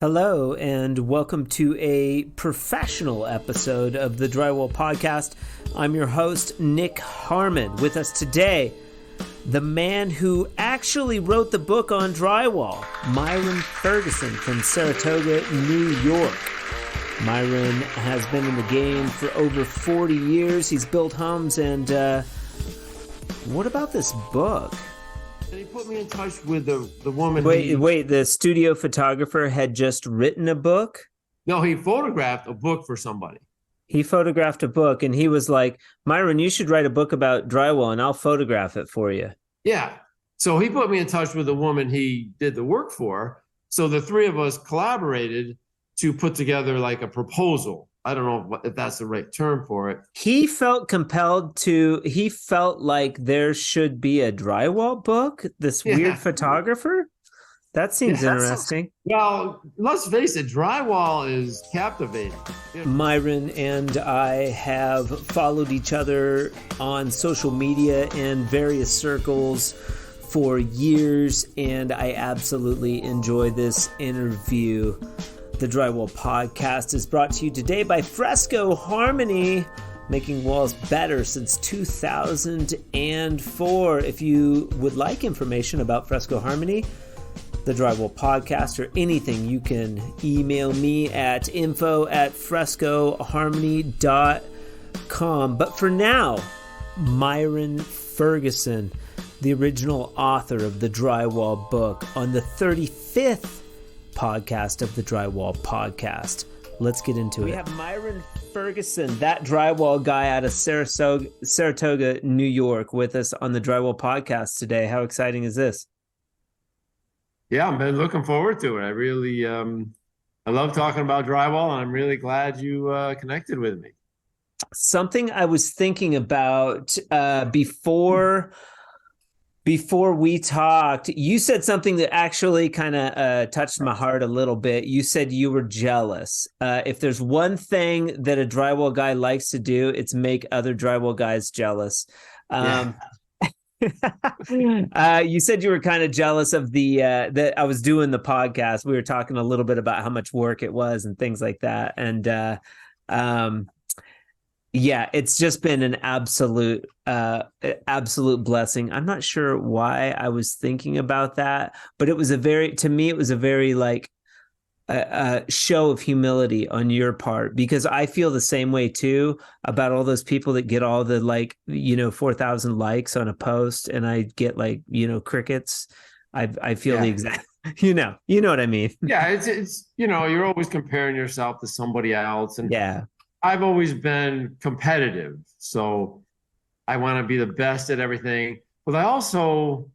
Hello, and welcome to a professional episode of the Drywall Podcast. I'm your host, Nick Harmon. With us today, the man who actually wrote the book on drywall, Myron Ferguson from Saratoga, New York. Myron has been in the game for over 40 years. He's built homes, and what about this book? And he put me in touch with the woman. Wait, the studio photographer had just written a book? No, he photographed a book for somebody. He photographed a book, and he was like, Myron, you should write a book about drywall, and I'll photograph it for you. Yeah. So he put me in touch with the woman he did the work for. So the three of us collaborated to put together like a proposal. I don't know if that's the right term for it. He felt he felt like there should be a drywall book, this weird photographer. That seems interesting. Well, let's face it, drywall is captivating. Myron and I have followed each other on social media and various circles for years, and I absolutely enjoy this interview. The Drywall Podcast is brought to you today by Fresco Harmony, making walls better since 2004. If you would like information about Fresco Harmony, the Drywall Podcast, or anything, you can email me at info@frescoharmony.com. But for now, Myron Ferguson, the original author of the Drywall book, on the 35th podcast of the Drywall Podcast. Let's get into it. We have Myron Ferguson, that drywall guy out of Saratoga, New York, with us on the Drywall Podcast today. How exciting is this? Yeah, I've been looking forward to it. I really, I love talking about drywall, and I'm really glad you connected with me. Something I was thinking about before we talked, you said something that actually kind of touched my heart a little bit. You said you were jealous. If there's one thing that a drywall guy likes to do, it's make other drywall guys jealous. You said you were kind of jealous of that I was doing the podcast. We were talking a little bit about how much work it was and things like that. And yeah, it's just been an absolute blessing. I'm not sure why I was thinking about that, but it was a very like a show of humility on your part, because I feel the same way too about all those people that get all the 4,000 likes on a post, and I get crickets. I feel the exact, you know what I mean? Yeah, it's you're always comparing yourself to somebody else, and yeah. I've always been competitive, so I want to be the best at everything. But I also,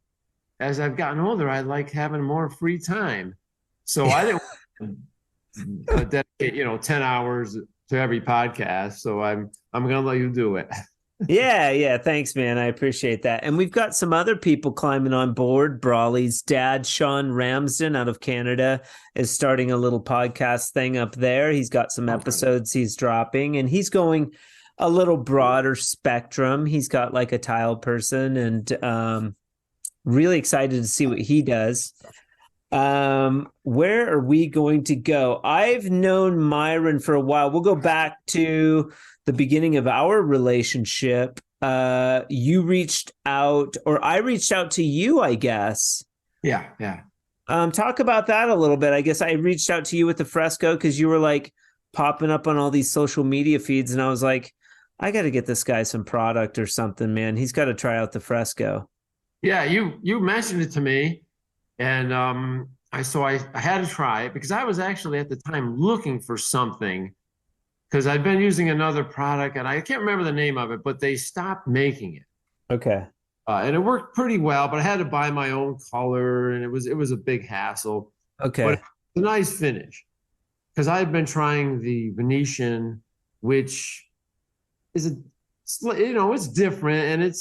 as I've gotten older, I like having more free time. So I didn't dedicate, 10 hours to every podcast. So I'm going to let you do it. Yeah. Thanks, man. I appreciate that. And we've got some other people climbing on board. Brawley's dad, Sean Ramsden, out of Canada, is starting a little podcast thing up there. He's got some episodes he's dropping, and he's going a little broader spectrum. He's got like a tile person, and really excited to see what he does. Where are we going to go? I've known Myron for a while. We'll go back to the beginning of our relationship. You reached out, or I reached out to you, I guess. Yeah. Talk about that a little bit. I guess I reached out to you with the Fresco because you were like popping up on all these social media feeds, and I was like, I got to get this guy some product or something, man. He's got to try out the Fresco. Yeah, you mentioned it to me, and I had to try it because I was actually at the time looking for something, because I'd been using another product, and I can't remember the name of it, but they stopped making it. Okay. And it worked pretty well, but I had to buy my own color, and it was a big hassle. Okay. But it's a nice finish, because I had been trying the Venetian, which is it's different, and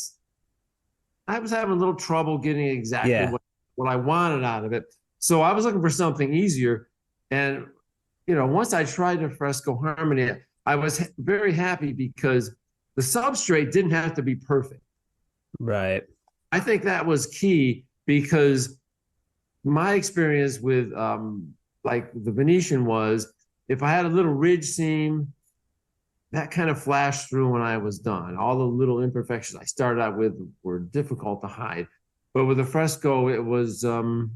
I was having a little trouble getting exactly what I wanted out of it. So I was looking for something easier, and once I tried the Fresco Harmony, I was very happy because the substrate didn't have to be perfect. Right. I think that was key, because my experience with like the Venetian was, if I had a little ridge seam, that kind of flashed through when I was done. All the little imperfections I started out with were difficult to hide. But with the fresco, it was, I've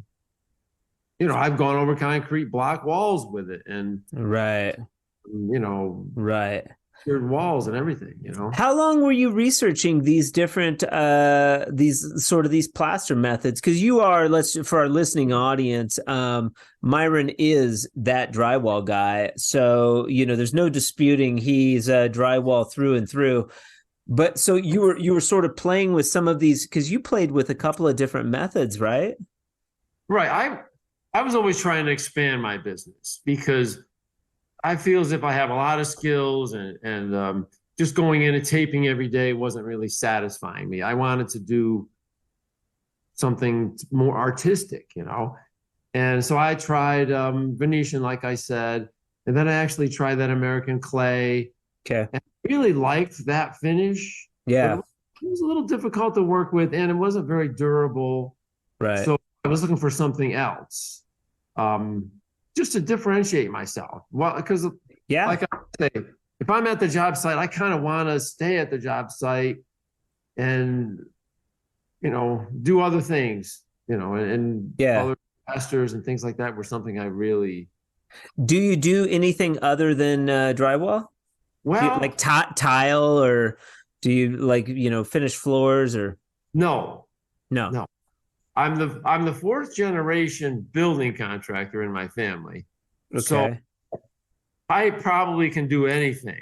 gone over concrete block walls with it and, Right. Right. secured walls and everything. How long were you researching these different these plaster methods? Because you are, for our listening audience, Myron is that drywall guy. So, there's no disputing he's drywall through and through. But so you were sort of playing with some of these, because you played with a couple of different methods, right? Right. I was always trying to expand my business because I feel as if I have a lot of skills and just going in and taping every day wasn't really satisfying me. I wanted to do something more artistic, And so I tried Venetian, like I said, and then I actually tried that American clay. Okay. And I really liked that finish. Yeah. It was a little difficult to work with, and it wasn't very durable. Right. So I was looking for something else. Just to differentiate myself. Well, because like I say, if I'm at the job site, I kind of want to stay at the job site and, do other things, and other investors and things like that were something I really. Do you do anything other than drywall? Well, like tile, or do you finish floors or? No. I'm the fourth generation building contractor in my family. Okay. So I probably can do anything.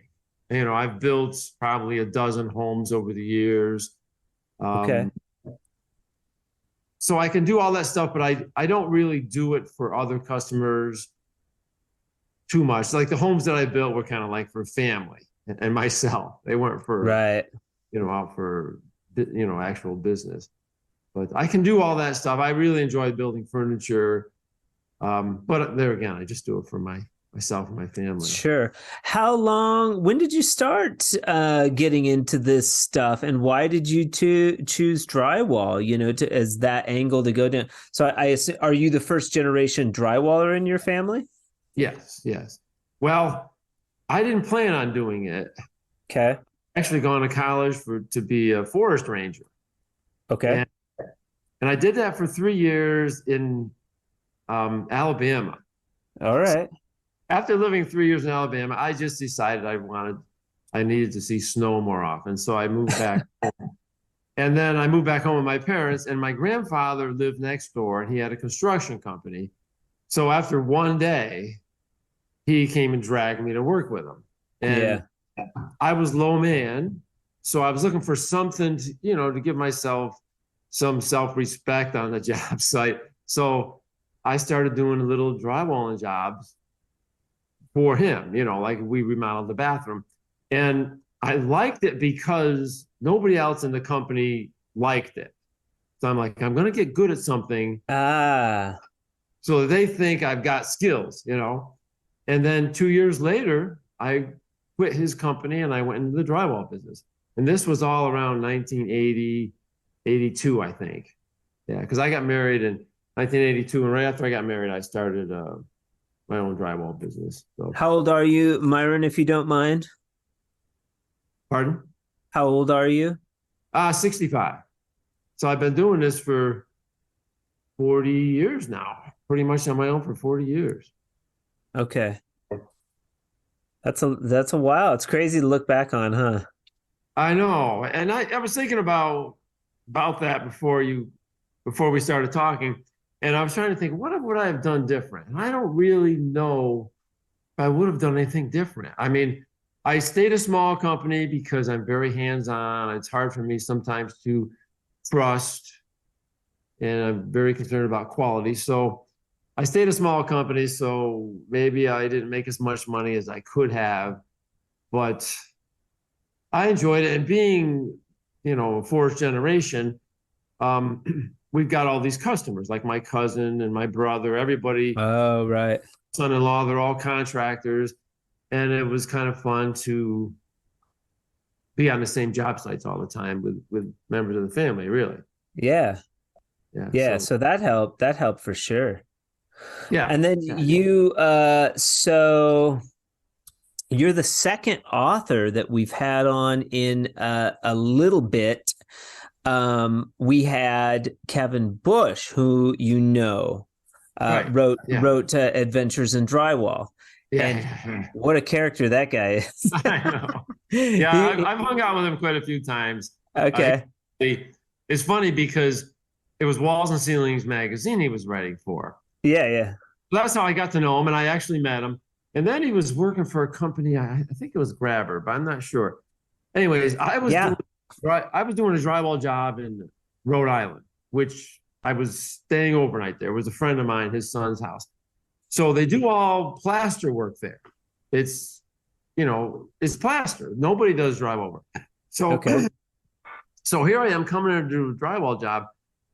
I've built probably a dozen homes over the years. Okay. So I can do all that stuff, but I don't really do it for other customers too much. Like the homes that I built were kind of like for family and myself. They weren't for, out for, actual business. But I can do all that stuff. I really enjoy building furniture. But there again, I just do it for myself and my family. Sure. When did you start getting into this stuff, and why did you choose drywall, as that angle to go down? So I assume, are you the first generation drywaller in your family? Yes. Well, I didn't plan on doing it. Okay. Actually gone to college to be a forest ranger. Okay. And I did that for 3 years in Alabama. All right. So after living 3 years in Alabama, I just decided I needed to see snow more often. So I moved back home. And then I moved back home with my parents, and my grandfather lived next door, and he had a construction company. So after one day, he came and dragged me to work with him. And I was low man. So I was looking for something to give myself some self-respect on the job site. So I started doing little drywalling jobs for him, like we remodeled the bathroom. And I liked it because nobody else in the company liked it. So I'm like, I'm going to get good at something. So they think I've got skills, And then 2 years later, I quit his company and I went into the drywall business. And this was all around 1980, 82, I think. Yeah, because I got married in 1982, and right after I got married, I started my own drywall business. So. How old are you, Myron, if you don't mind? Pardon? How old are you? 65. So I've been doing this for 40 years now, pretty much on my own for 40 years. Okay. That's a while. It's crazy to look back on, huh? I know. And I was thinking about that before we started talking. And I was trying to think, what would I have done different? And I don't really know if I would have done anything different. I mean, I stayed a small company because I'm very hands-on. It's hard for me sometimes to trust, and I'm very concerned about quality. So I stayed a small company, so maybe I didn't make as much money as I could have, but I enjoyed it. And being, fourth generation, we've got all these customers, like my cousin and my brother, everybody. Oh, right. Son-in-law, they're all contractors. And it was kind of fun to be on the same job sites all the time with members of the family, really. Yeah. Yeah. So that helped for sure. Yeah. And then so you're the second author that we've had on in a little bit. We had Kevin Bush, who wrote Adventures in Drywall. Yeah. And what a character that guy is. I know. Yeah, I've hung out with him quite a few times. Okay. It's funny because it was Walls and Ceilings magazine he was writing for. Yeah. So that's how I got to know him, and I actually met him. And then he was working for a company, I think it was Grabber, but I'm not sure. Anyways, I was doing a drywall job in Rhode Island, which I was staying overnight there. It was a friend of mine, his son's house. So they do all plaster work there. It's plaster. Nobody does drywall work. So, so here I am coming in to do a drywall job.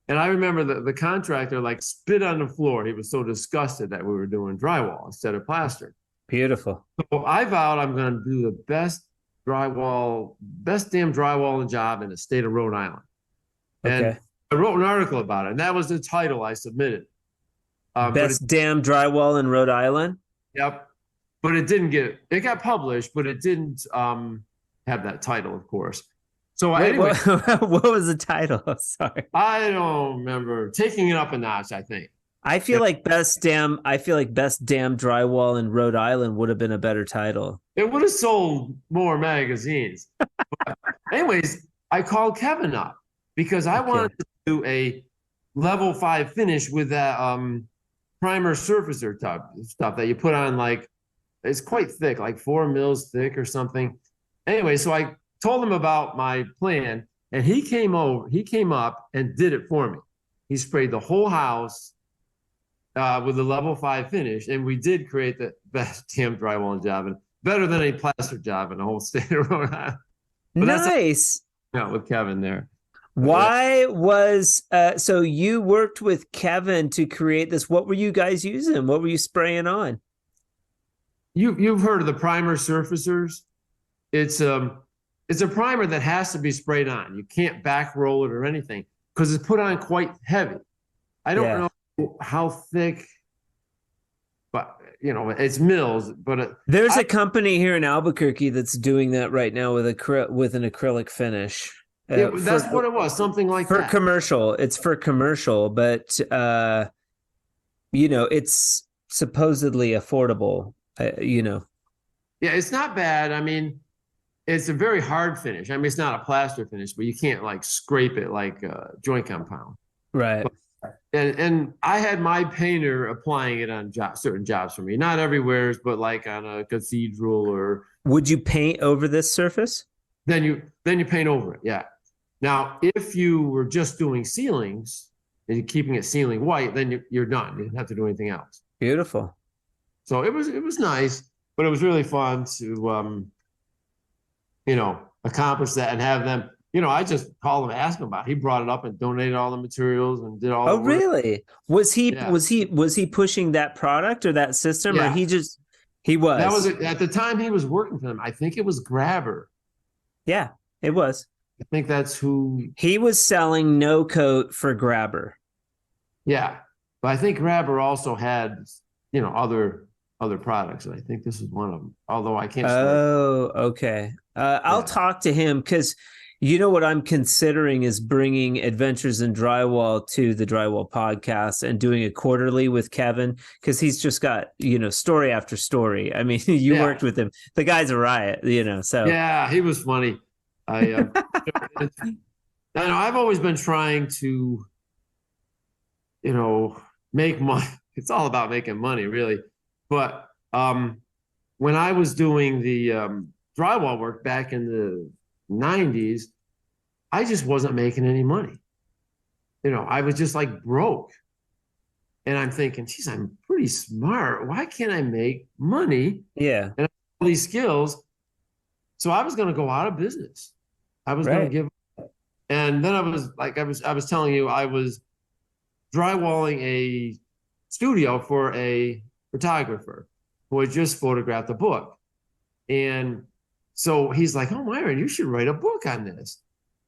And I remember the contractor like spit on the floor. He was so disgusted that we were doing drywall instead of plaster. Beautiful. So I vowed I'm going to do the best damn drywall job in the state of Rhode Island. And I wrote an article about it, and that was the title I submitted. Best damn drywall in Rhode Island? Yep. But it got published, but it didn't have that title, of course. So anyway, what was the title? Sorry. I don't remember. Taking it up a notch, I think. I feel like best damn drywall in Rhode Island would have been a better title. It would have sold more magazines. But anyways, I called Kevin up because I wanted to do a level 5 finish with that primer surfacer stuff that you put on, like, it's quite thick, like 4 mils thick or something. Anyway, so I told him about my plan, and he came up and did it for me. He sprayed the whole house with a level 5 finish, and we did create the best damn drywall job, and better than any plaster job in the whole state of Rhode Island. But nice. With Kevin there. Why was so you worked with Kevin to create this? What were you guys using? What were you spraying on? You've heard of the primer surfacers? It's a primer that has to be sprayed on. You can't back roll it or anything because it's put on quite heavy. I don't know how thick, but it's mils. But there's a company here in Albuquerque that's doing that right now with an acrylic finish. That's what it was, something like that. Commercial. It's for commercial, but it's supposedly affordable. Yeah, it's not bad. I mean, it's a very hard finish. I mean, it's not a plaster finish, but you can't like scrape it like joint compound. Right. And I had my painter applying it on certain jobs for me. Not everywhere, but like on a cathedral or. Would you paint over this surface? Then you paint over it. Yeah. Now, if you were just doing ceilings and you're keeping it ceiling white, then you're done. You don't have to do anything else. Beautiful. So it was nice, but it was really fun to accomplish that and have them. I just called him and asked him about it. He brought it up and donated all the materials and did all. Oh, really? Was he pushing that product or that system, or he was? That was at the time he was working for them. I think it was Grabber. Yeah, it was. I think that's who he was selling. No coat for Grabber. Yeah, but I think Grabber also had other products, and I think this is one of them. Although I can't. Oh, okay. I'll talk to him because what I'm considering is bringing Adventures in Drywall to the Drywall Podcast and doing it quarterly with Kevin because he's just got story after story. I mean, you worked with him. The guy's a riot. So yeah, he was funny. I've always been trying to, make money. It's all about making money, really. But when I was doing the drywall work back in the 90s, I just wasn't making any money. I was just like broke. And I'm thinking, geez, I'm pretty smart. Why can't I make money? Yeah. And I have all these skills. So I was going to go out of business. I was going to give up. And then I was telling you, I was drywalling a studio for a photographer who had just photographed a book. And so he's like, oh, Myron, you should write a book on this.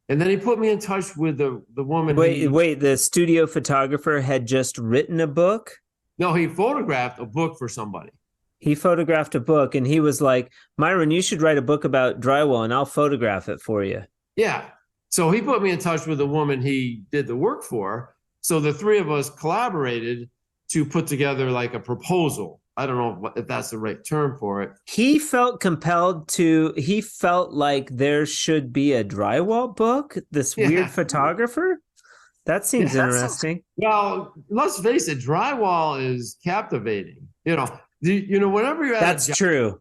And then he put me in touch with the woman. Wait, the studio photographer had just written a book? No, he photographed a book for somebody. He photographed a book, and he was like, Myron, you should write a book about drywall, and I'll photograph it for you. Yeah. So he put me in touch with the woman he did the work for. So the three of us collaborated to put together like a proposal. I don't know if that's the right term for it. He felt he felt like there should be a drywall book, this weird photographer. That seems interesting. Well, let's face it, drywall is captivating. Whenever you're at That's true.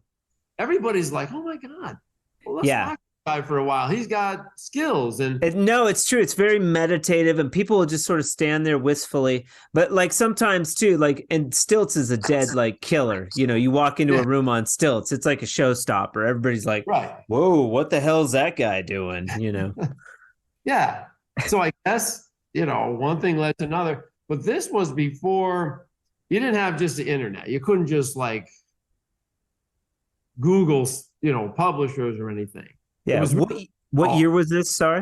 Everybody's like, oh my God. Well, let's talk guy for a while. He's got skills no, it's true. It's very meditative, and people will just sort of stand there wistfully. But like sometimes too, like, and stilts is a dead like killer. You walk into a room on stilts, it's like a showstopper. Everybody's like, right. Whoa, what the hell's that guy doing? Yeah. So I guess, one thing led to another. But this was before you didn't have just the internet. You couldn't just like Google, publishers or anything. Yeah. What year was this? Sorry.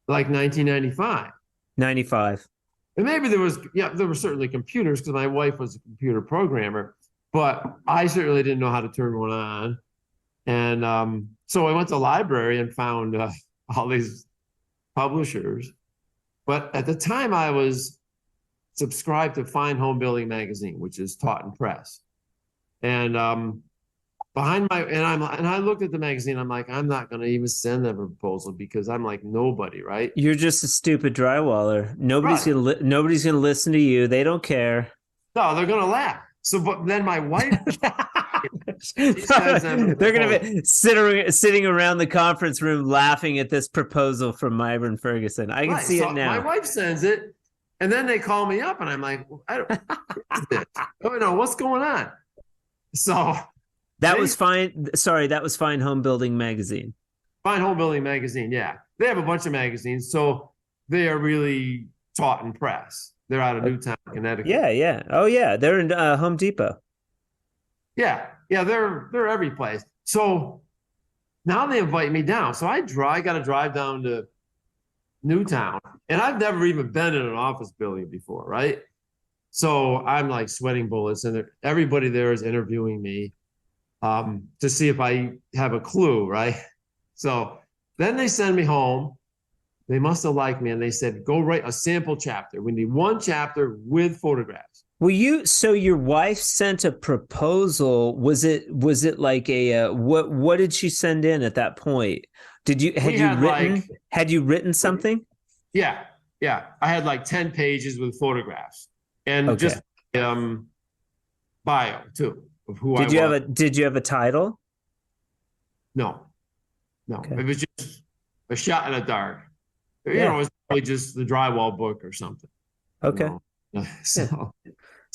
Like 1995. 95. And maybe there were certainly computers because my wife was a computer programmer, but I certainly didn't know how to turn one on. And so I went to the library and found all these publishers. But at the time I was subscribed to Fine Home Building magazine, which is Taunton Press. And I looked at the magazine. I'm like, I'm not going to even send them a proposal because I'm like nobody, right? You're just a stupid drywaller. Nobody's gonna listen to you. They don't care. No, they're gonna laugh. So, but then my wife, they're gonna be sitting around the conference room laughing at this proposal from Myron Ferguson. I can see it now. My wife sends it, and then they call me up, and I'm like, what's going on? So. That was fine. Sorry, that was Fine Home Building magazine. Fine Home Building magazine, yeah. They have a bunch of magazines, so they are really Taunton Press. They're out of Newtown, Connecticut. Yeah. Oh, yeah. They're in Home Depot. Yeah, they're every place. So now they invite me down. So I got to drive down to Newtown, and I've never even been in an office building before, right? So I'm like sweating bullets, and everybody there is interviewing me. To see if I have a clue, right? So then they send me home. They must have liked me, and they said, go write a sample chapter. We need one chapter with photographs. So your wife sent a proposal. Was it like what did she send in at that point? Had you written something? Yeah. I had like 10 pages with photographs and just bio too. Did you have a title? No. Okay. It was just a shot in the dark. It was probably just the drywall book or something. Okay. So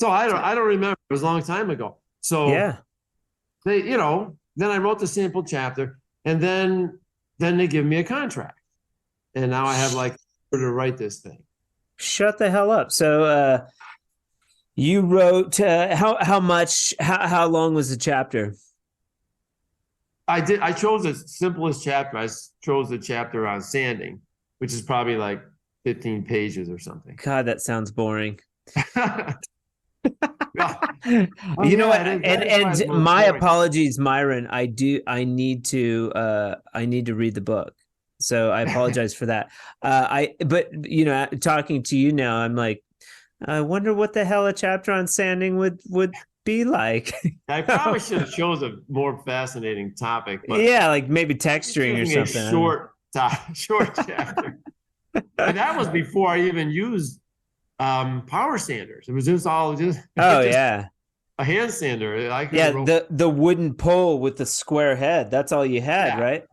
I don't remember. It was a long time ago. So they, then I wrote the sample chapter, and then they give me a contract, and now I have like to write this thing. Shut the hell up. So you wrote how long was the chapter? I chose the simplest chapter. I chose the chapter on sanding, which is probably like 15 pages or something. God, that sounds boring. What? And my apologies, Myron. I need to read the book. So I apologize for that. But talking to you now, I'm like, I wonder what the hell a chapter on sanding would be like. I probably should have chose a more fascinating topic. But like maybe texturing or something. A short chapter. And that was before I even used power sanders. It was just a hand sander. The wooden pole with the square head. That's all you had, right?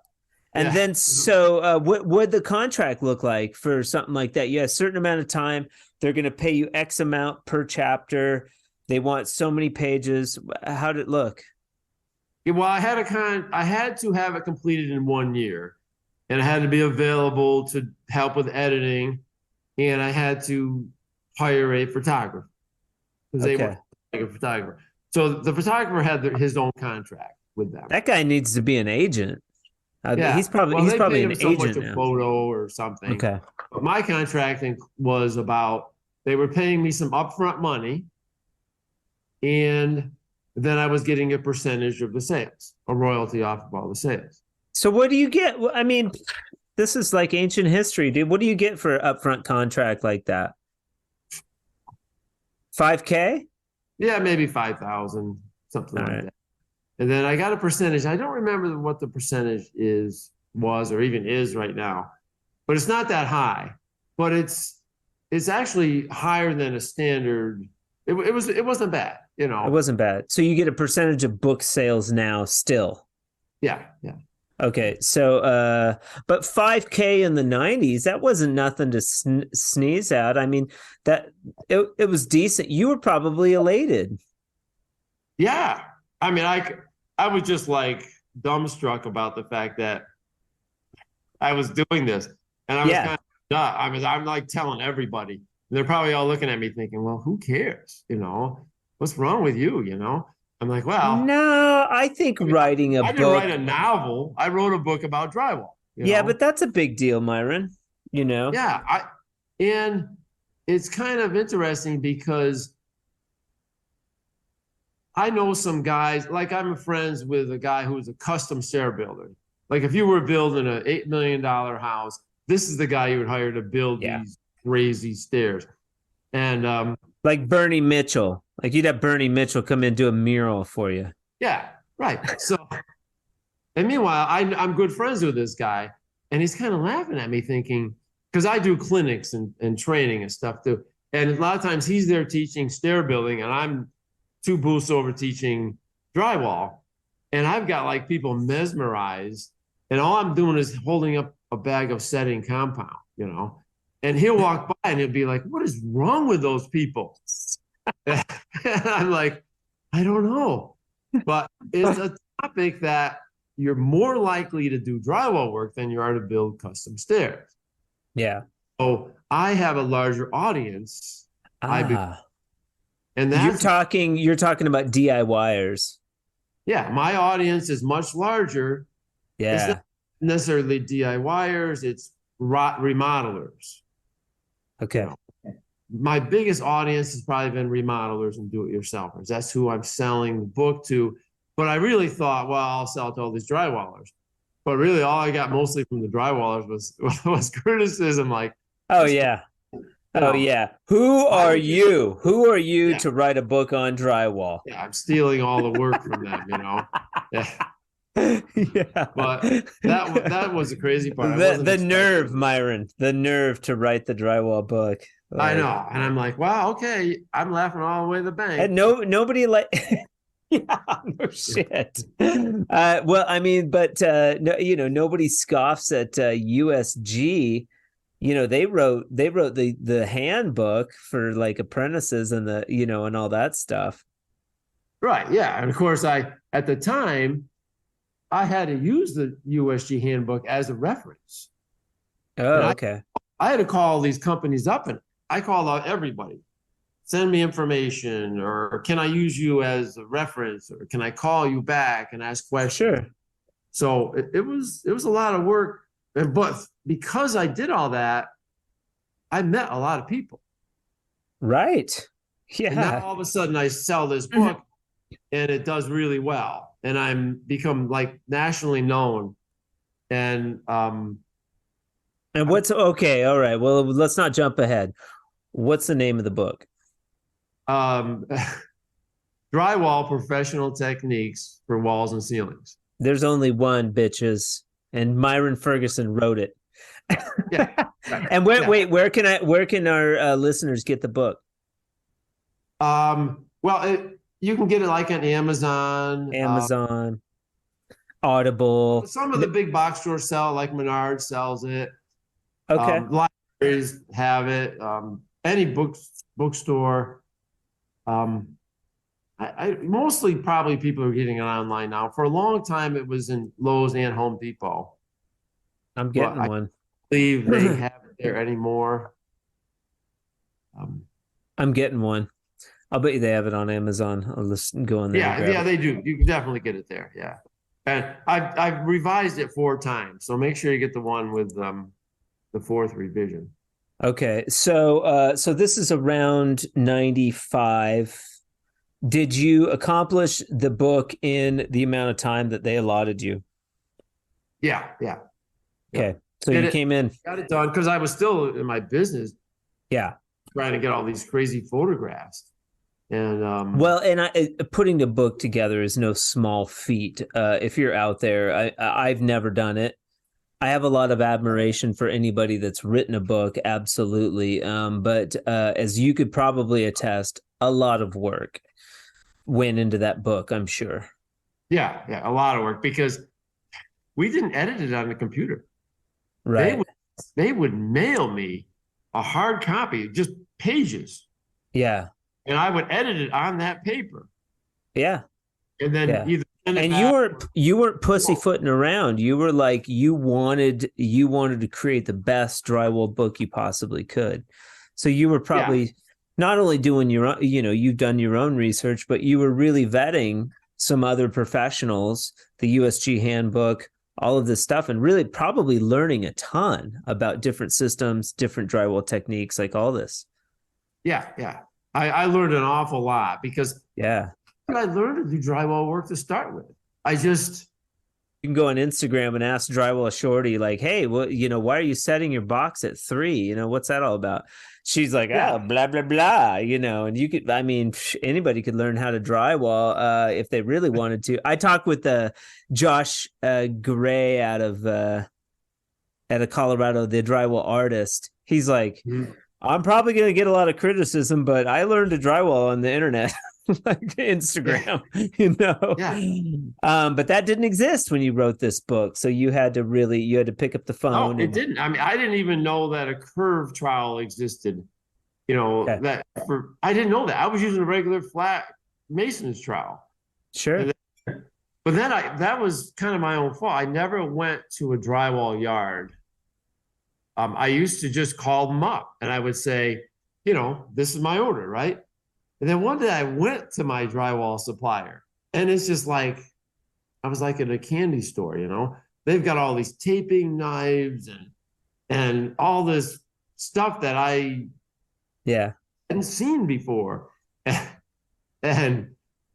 And then, so what would the contract look like for something like that? You have a certain amount of time. They're going to pay you X amount per chapter. They want so many pages. How did it look? Yeah, well, I had to have it completed in 1 year, and I had to be available to help with editing, and I had to hire a photographer because they were like a photographer. So the photographer had his own contract with them. That guy needs to be an agent. He's probably an agent now. A photo or something. Okay. But my contracting was about, they were paying me some upfront money, And then I was getting a percentage of the sales, a royalty off of all the sales. So what do you get? I mean, this is like ancient history, dude. What do you get for an upfront contract like that? $5,000? Yeah, maybe 5,000, something All like right. that. And then I got a percentage. I don't remember what the percentage was or even is right now, but it's not that high. But it's actually higher than a standard. It wasn't bad, It wasn't bad. So you get a percentage of book sales now still. Yeah. Okay. So but $5,000 in the 90s, that wasn't nothing to sneeze at. I mean, that it was decent. You were probably elated. Yeah. I mean, I was just like dumbstruck about the fact that I was doing this. And I was kind of duh. I mean, I'm like telling everybody. They're probably all looking at me thinking, well, who cares? What's wrong with you? I'm like, well, No, I think writing a I book. didn't write a novel. I wrote a book about drywall. Yeah, but that's a big deal, Myron. Yeah. And it's kind of interesting because I know some guys, like I'm friends with a guy who's a custom stair builder. Like if you were building an $8 million house, this is the guy you would hire to build these crazy stairs. And like Bernie Mitchell, like you'd have Bernie Mitchell come in and do a mural for you. Yeah, right. So, and meanwhile, I'm good friends with this guy, and he's kind of laughing at me thinking, because I do clinics and training and stuff too. And a lot of times he's there teaching stair building, and I'm 2 booths over teaching drywall. And I've got like people mesmerized, and all I'm doing is holding up a bag of setting compound, and he'll walk by and he'll be like, what is wrong with those people? And I'm like, I don't know. But it's a topic that you're more likely to do drywall work than you are to build custom stairs. Yeah. So I have a larger audience. And that's you're talking about DIYers. Yeah, my audience is much larger. Yeah. It's not necessarily DIYers, it's remodelers. Okay. My biggest audience has probably been remodelers and do-it-yourselfers. That's who I'm selling the book to. But I really thought, well, I'll sell it to all these drywallers. But really, all I got mostly from the drywallers was criticism, like, oh yeah, Who are you? Who are you to write a book on drywall? Yeah, I'm stealing all the work from them, Yeah. Yeah. But that was the crazy part. The nerve, Myron, the nerve to write the drywall book. I know. And I'm like, wow, okay. I'm laughing all the way to the bank. And nobody like yeah, no shit. Well, I mean, but no, nobody scoffs at USG. They wrote the handbook for like apprentices and and all that stuff. Right. Yeah. And of course at the time I had to use the USG handbook as a reference. Oh, okay. I had to call these companies up, and I called out everybody. Send me information, or can I use you as a reference, or can I call you back and ask questions? Sure. So it was a lot of work, but because I did all that, I met a lot of people. Right. Yeah. And now all of a sudden I sell this book and it does really well. And I'm become like nationally known. And what's okay, all right. Well, let's not jump ahead. What's the name of the book? Drywall Professional Techniques for Walls and Ceilings. There's only one, bitches. And Myron Ferguson wrote it. Yeah. Right. And where can our listeners get the book? Well, you can get it like on Amazon, Audible. Some of the big box stores sell, like Menards sells it. Okay. Libraries have it. Any bookstore. I mostly probably people are getting it online now. For a long time, it was in Lowe's and Home Depot. I'm getting one. I believe they have it there anymore. I'm getting one. I'll bet you they have it on Amazon. I'll just go in there. Yeah, they do. You can definitely get it there. Yeah, and I've revised it 4 times, so make sure you get the one with the 4th revision. Okay, so this is around 95. Did you accomplish the book in the amount of time that they allotted you? Yeah. Okay. So you came in. Got it done because I was still in my business. Yeah. Trying to get all these crazy photographs. And well, and putting the book together is no small feat. If you're out there, I've never done it. I have a lot of admiration for anybody that's written a book, absolutely. But as you could probably attest, a lot of work went into that book, I'm sure. Yeah, a lot of work because we didn't edit it on the computer. Right. They would mail me a hard copy, just pages. Yeah. And I would edit it on that paper. Yeah. And then either and you weren't pussyfooting around. You were like you wanted to create the best drywall book you possibly could. So you were probably not only doing your own, you've done your own research, but you were really vetting some other professionals, the USG handbook, all of this stuff, and really probably learning a ton about different systems, different drywall techniques, like all this. Yeah. I learned an awful lot because I learned to do drywall work to start with. You can go on Instagram and ask Drywall Shorty, like, hey, well, why are you setting your box at 3? What's that all about? She's like, blah, blah, blah, and you could, anybody could learn how to drywall if they really wanted to. I talked with Josh Gray out of Colorado, the drywall artist. He's like, I'm probably going to get a lot of criticism, but I learned to drywall on the internet. Like Instagram, but that didn't exist when you wrote this book. So you had to pick up the phone. No, it didn't. I didn't even know that a curve trowel existed. I didn't know that. I was using a regular flat mason's trowel. Sure. But then that was kind of my own fault. I never went to a drywall yard. I used to just call them up and I would say, this is my order, right? And then one day I went to my drywall supplier and it's just like, I was like in a candy store, they've got all these taping knives and all this stuff that I hadn't seen before. And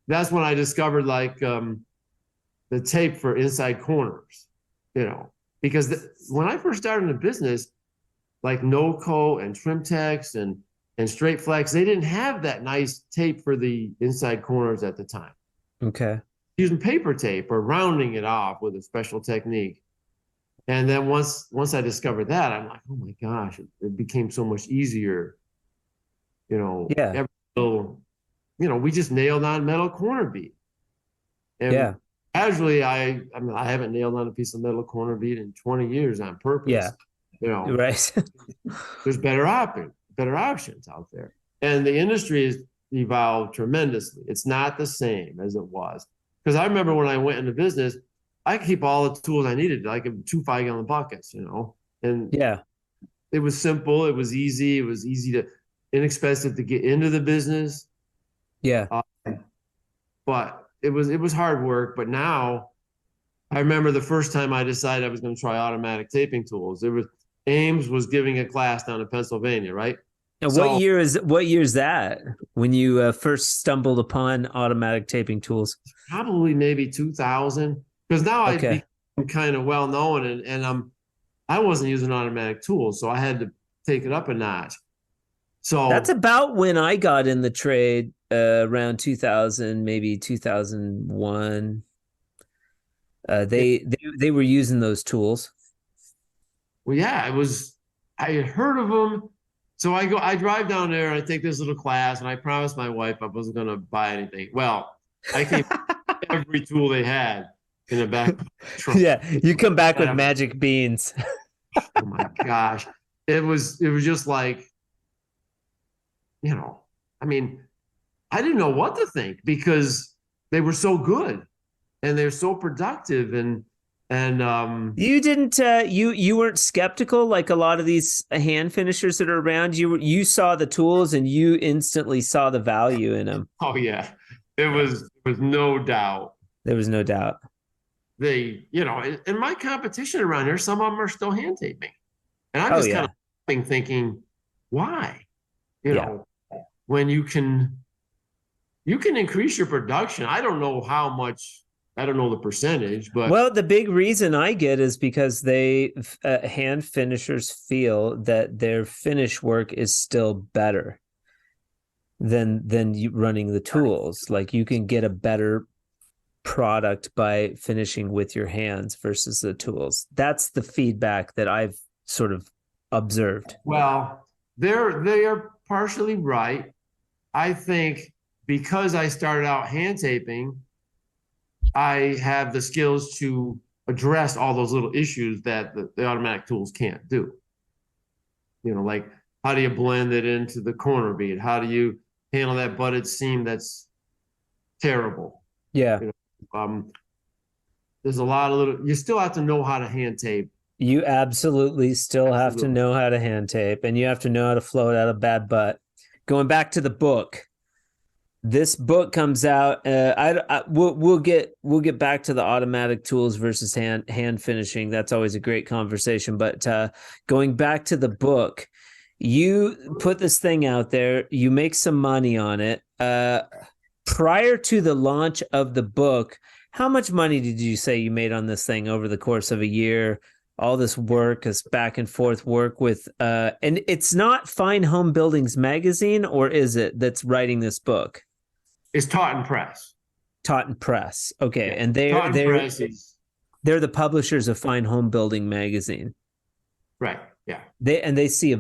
that's when I discovered the tape for inside corners, because when I first started in the business, like NoCo and Trimtex and Straight Flex, they didn't have that nice tape for the inside corners at the time. Okay. Using paper tape or rounding it off with a special technique. And then once I discovered that, I'm like, oh my gosh, it became so much easier. Every little, we just nailed on metal corner bead. And casually, I haven't nailed on a piece of metal corner bead in 20 years on purpose. Yeah. Right. There's better options out there. And the industry has evolved tremendously. It's not the same as it was. Because I remember when I went into business, I could keep all the tools I needed, like 2 5-gallon buckets, and it was simple. It was easy. It was inexpensive to get into the business. Yeah. But it was hard work. But now I remember the first time I decided I was going to try automatic taping tools. Ames was giving a class down in Pennsylvania, right? And what year is that when you first stumbled upon automatic taping tools? Probably maybe 2000, because now I became kind of well known, and I wasn't using automatic tools, so I had to take it up a notch. So that's about when I got in the trade, around 2000, maybe 2001. They were using those tools. Well, yeah, I had heard of them. So I drive down there and I take this little class, and I promised my wife I wasn't going to buy anything. Well, I came every tool they had in the back of the truck. Yeah, you come back with magic beans. Oh my gosh. It was just like, I didn't know what to think because they were so good and they're so productive and you didn't you weren't skeptical like a lot of these hand finishers that are around. You saw the tools and you instantly saw the value in them. Oh yeah, there was no doubt. There was no doubt. They, in my competition around here, some of them are still hand taping, and I'm just kind of thinking, why? When you can, you can increase your production. I don't know how much. I don't know the percentage, but well, the big reason I get is because they hand finishers feel that their finish work is still better than you running the tools. Like you can get a better product by finishing with your hands versus the tools. That's the feedback that I've sort of observed. well, they are partially right. I think because I started out hand taping, I have the skills to address all those little issues that the automatic tools can't do. You know, like how do you blend it into the corner bead? How do you handle that butted seam that's terrible? Yeah. You know, there's a lot of little, you still have to know how to hand tape. You absolutely still have to know how to hand tape, and you have to know how to float out a bad butt. Going back to the book, this book comes out. We'll get back to the automatic tools versus hand finishing. That's always a great conversation. But going back to the book, you put this thing out there. You make some money on it. Prior to the launch of the book, how much money did you say you made on this thing over the course of a year? All this work, this back and forth work with, and it's not Fine Home Buildings Magazine, or is it, that's writing this book? It's Taunton Press. Taunton Press. Okay. Yeah. And they're the publishers of Fine Home Building Magazine. Right. Yeah. They see a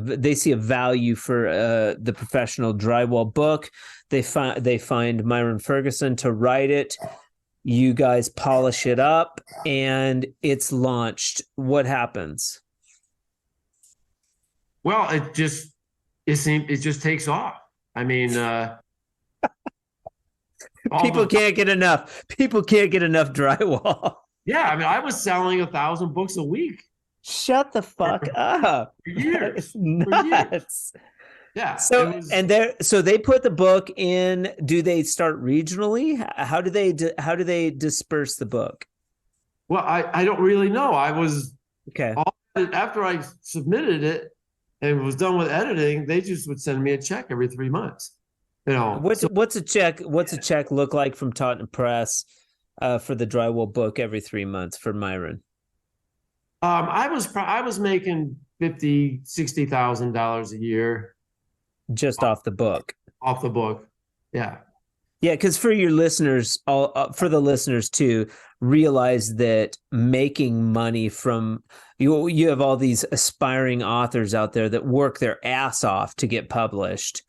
value for the professional drywall book. They find Myron Ferguson to write it. You guys polish it up and it's launched. What happens? Well, it just takes off. I mean, people can't get enough. People can't get enough drywall. Yeah, I mean, I was selling 1,000 books a week. Shut the fuck up. For years. Nuts. Yeah. So they put the book in. Do they start regionally? How do they disperse the book? Well, I don't really know. I was okay. After I submitted it and was done with editing, they just would send me a check every 3 months. You know, what's a check? What's a check look like from Taunton Press for the drywall book every 3 months for Myron? I was making $50,000-$60,000 a year. Just off the book. Off the book. Yeah. Yeah, because for your listeners, for the listeners too, realize that making money from you have all these aspiring authors out there that work their ass off to get published.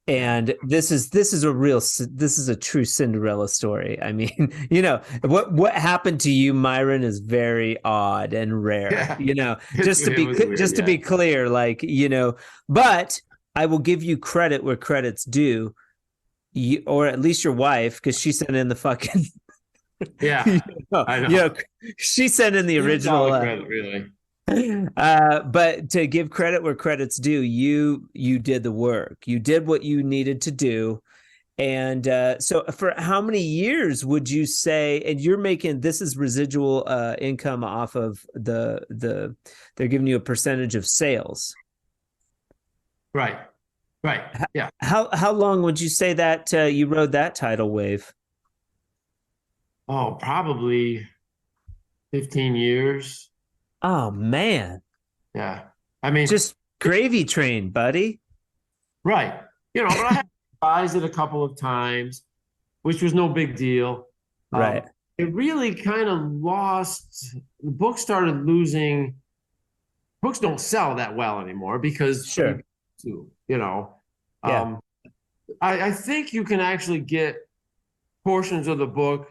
And this is a true Cinderella story. I mean, you know, what happened to you, Myron, is very odd and rare, yeah. You know, just to be clear, like, you know, but I will give you credit where credit's due, or at least your wife, because she sent in the fucking. Yeah, you know, I know. You know, she sent in the original. Credit, really. But to give credit where credit's due, you did the work. You did what you needed to do, and so for how many years would you say? And you're making this is residual income off of the they're giving you a percentage of sales. Right. Yeah. How long would you say that you rode that tidal wave? Oh, probably 15 years. Oh man. Yeah. I mean, just gravy train, buddy. Right. You know, but I had to revise it a couple of times, which was no big deal. Right. It really kind of lost. The book started losing. Books don't sell that well anymore because sure. You know, yeah. I think you can actually get portions of the book.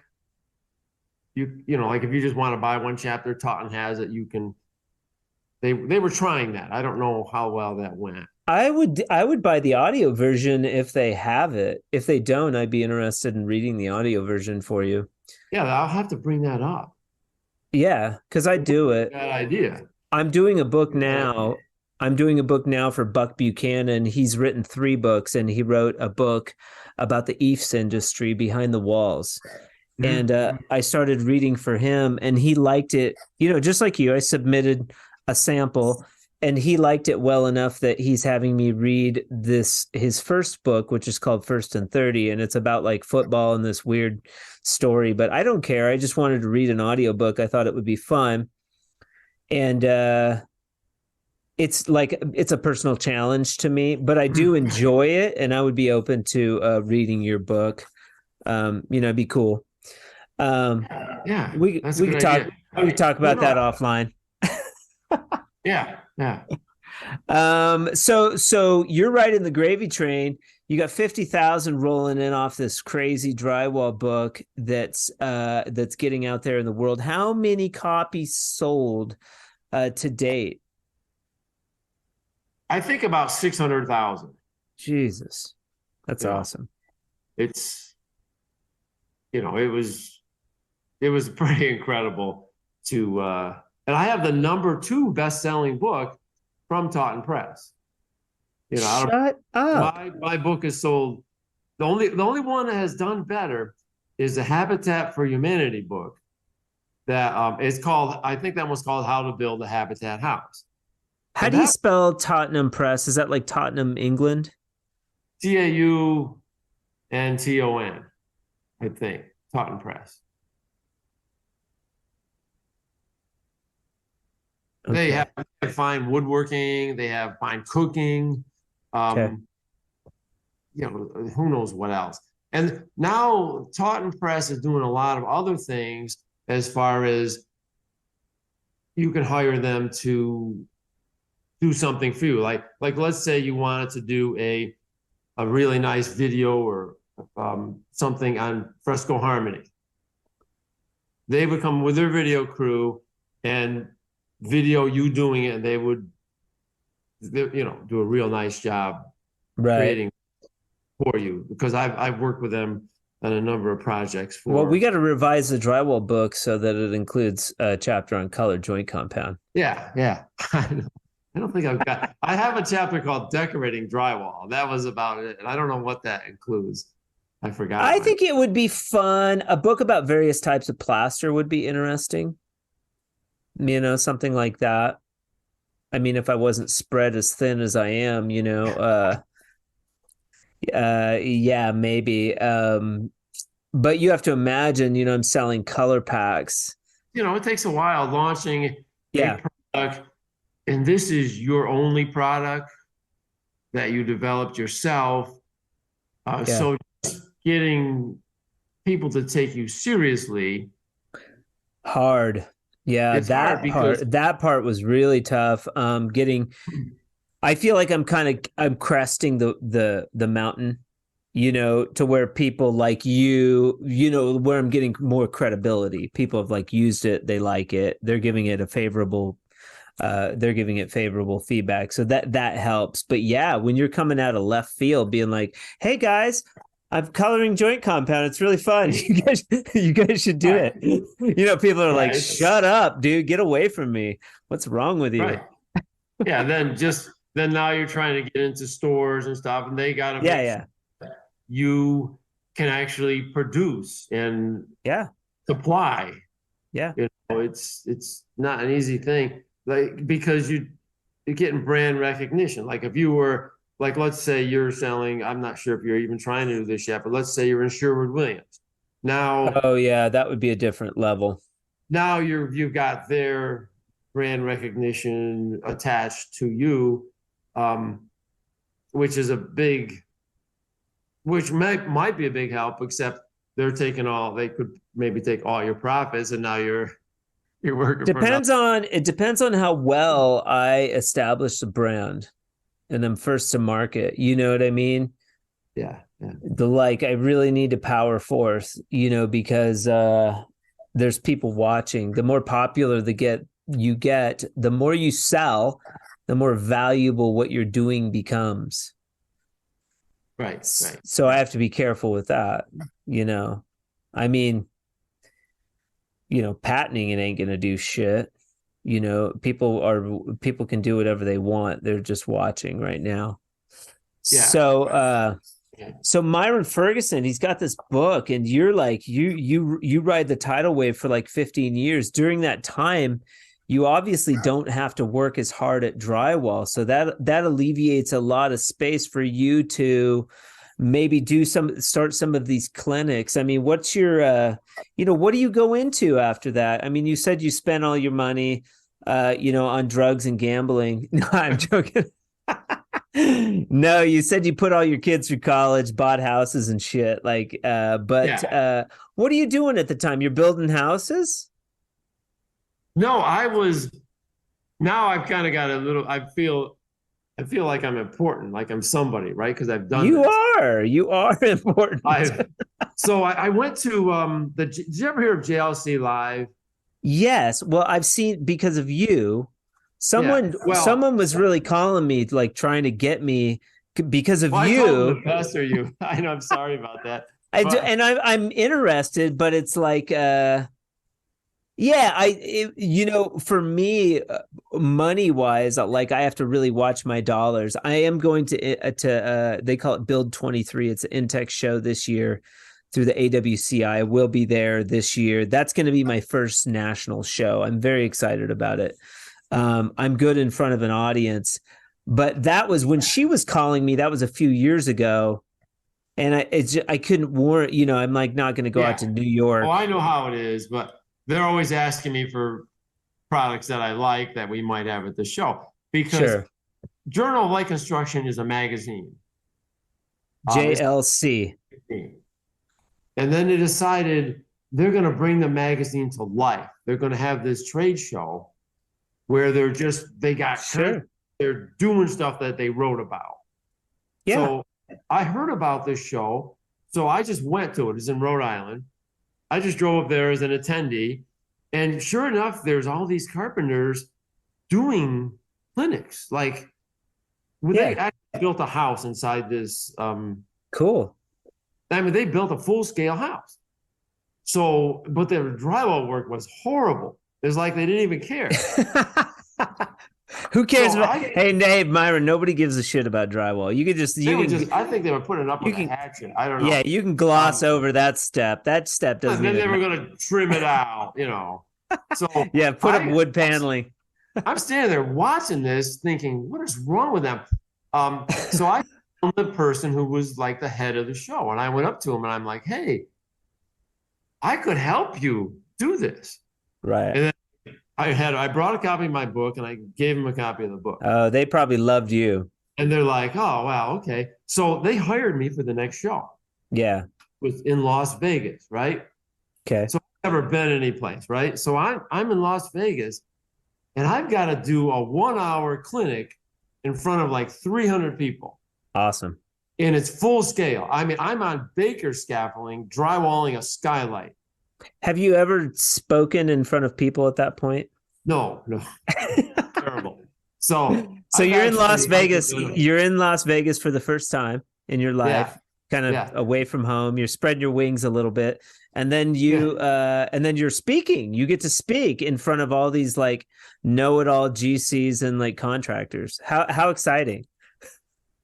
You know, like if you just want to buy one chapter, Taunton has it. You can. They were trying that. I don't know how well that went. I would buy the audio version if they have it. If they don't, I'd be interested in reading the audio version for you. Yeah, I'll have to bring that up. Yeah, because I do it. Bad idea. I'm doing a book now. I'm doing a book now for Buck Buchanan. He's written 3 books, and he wrote a book about the EIFS industry behind the walls. Mm-hmm. And I started reading for him, and he liked it. You know, just like you, I submitted a sample, and he liked it well enough that he's having me read his first book, which is called First and 30, and it's about like football and this weird story, but I don't care. I just wanted to read an audiobook. I thought it would be fun. And it's a personal challenge to me, but I do enjoy it, and I would be open to reading your book. It'd be cool. We could talk about that offline. Yeah. So you're riding the gravy train. You got 50,000 rolling in off this crazy drywall book that's getting out there in the world. How many copies sold to date? I think about 600,000. Jesus, that's awesome. It's, it was pretty incredible to, and I have the number 2 best-selling book from Taunton Press. Shut up. My book is sold. The only one that has done better is the Habitat for Humanity book. That is called. I think that one's called How to Build a Habitat House. How do you spell Tottenham Press? Is that like Tottenham, England? Taunton, I think. Taunton Press. Okay. They have fine woodworking. They have fine cooking. Who knows what else? And now Taunton Press is doing a lot of other things as far as you can hire them to do something for you. Like let's say you wanted to do a really nice video or something on Fresco Harmony. They would come with their video crew and video you doing it, and they would do a real nice job creating for you, because I've worked with them on a number of projects. Well, we got to revise the drywall book so that it includes a chapter on color joint compound. Yeah. I don't think I have a chapter called Decorating Drywall. That was about it, and I don't know what that includes. I forgot. I think it would be fun. A book about various types of plaster would be interesting. Something like that. I mean, if I wasn't spread as thin as I am, yeah, maybe. But you have to imagine, I'm selling color packs. It takes a while launching a product, and this is your only product that you developed yourself. So just getting people to take you seriously. Hard. Yeah, that part was really tough. I feel like I'm cresting the mountain, to where people like where I'm getting more credibility. People have used it, they like it, they're giving it favorable feedback. So that helps. But yeah, when you're coming out of left field being like, hey guys, I'm coloring joint compound. It's really fun. You guys should do it. People are like, shut up, dude. Get away from me. What's wrong with you? Right. Yeah. Then now you're trying to get into stores and stuff, and they got to you can actually produce and supply. Yeah. It's not an easy thing, because you're getting brand recognition. Like if you were, let's say you're selling, I'm not sure if you're even trying to do this yet, but let's say you're in Sherwood-Williams. Now, oh yeah, that would be a different level. Now you've got their brand recognition attached to you, which might be a big help, except they could maybe take all your profits, and now you're working. It depends on how well I establish the brand and I'm first to market. You know what I mean? Yeah. I really need to power forth, because there's people watching. The more popular you get, the more you sell, the more valuable what you're doing becomes. Right. So I have to be careful with that. I mean, patenting it ain't gonna do shit. People can do whatever they want. They're just watching right now. Yeah. So Myron Ferguson, he's got this book, and you're like, you ride the tidal wave for 15 years. During that time, you obviously don't have to work as hard at drywall. So that alleviates a lot of space for you to maybe start some of these clinics. I mean, what's your, what do you go into after that? I mean, you said you spent all your money, on drugs and gambling. No, I'm joking. No, you said you put all your kids through college, bought houses and shit. What are you doing at the time? You're building houses? No, now I've kind of got I feel like I'm important, like I'm somebody, right? Because I've done You are important. I went to, did you ever hear of JLC Live? Yes. Well, I've seen, because of you, someone was really calling me, like trying to get me because of you. I told them to pester you. I know. I'm sorry about that. I'm interested, but it's like, for me, money wise, like I have to really watch my dollars. I am going to they call it Build 23. It's an Intex show this year through the AWCI. I will be there this year. That's going to be my first national show. I'm very excited about it. I'm good in front of an audience, but that was when she was calling me. That was a few years ago, and I couldn't warrant. I'm like not going to go out to New York. Oh, I know how it is, but they're always asking me for products that I like that we might have at the show, because Journal of Light Construction is a magazine. JLC. And then they decided they're going to bring the magazine to life. They're going to have this trade show where they're doing stuff that they wrote about. Yeah. So I heard about this show. So I just went to it. It's in Rhode Island. I just drove up there as an attendee. And sure enough, there's all these carpenters doing clinics. Like, they actually built a house inside this. Cool. I mean, they built a full-scale house. So, but their drywall work was horrible. It's like they didn't even care. Who cares hey, Myron, nobody gives a shit about drywall. You could I think they were putting it up with a hatchet. I don't know. Yeah, you can gloss over that step. That step doesn't. And then they were going to trim it out, So put up wood paneling. I'm standing there watching this thinking, what is wrong with them? So I found the person who was like the head of the show, and I went up to him and I'm like, hey, I could help you do this. Right. And then I brought a copy of my book and I gave him a copy of the book. Oh, they probably loved you. And they're like, oh, wow, okay. So they hired me for the next show. Yeah. It was in Las Vegas, right? Okay. So I've never been any place, right? So I'm in Las Vegas and I've got to do a 1-hour clinic in front of like 300 people. Awesome. And it's full scale. I mean, I'm on Baker scaffolding, drywalling a skylight. Have you ever spoken in front of people at that point? No. Terrible. So you're in Las Vegas. You're in Las Vegas for the first time in your life, kind of away from home. You're spreading your wings a little bit, and then you're speaking. You get to speak in front of all these like know-it-all GCs and like contractors. How exciting!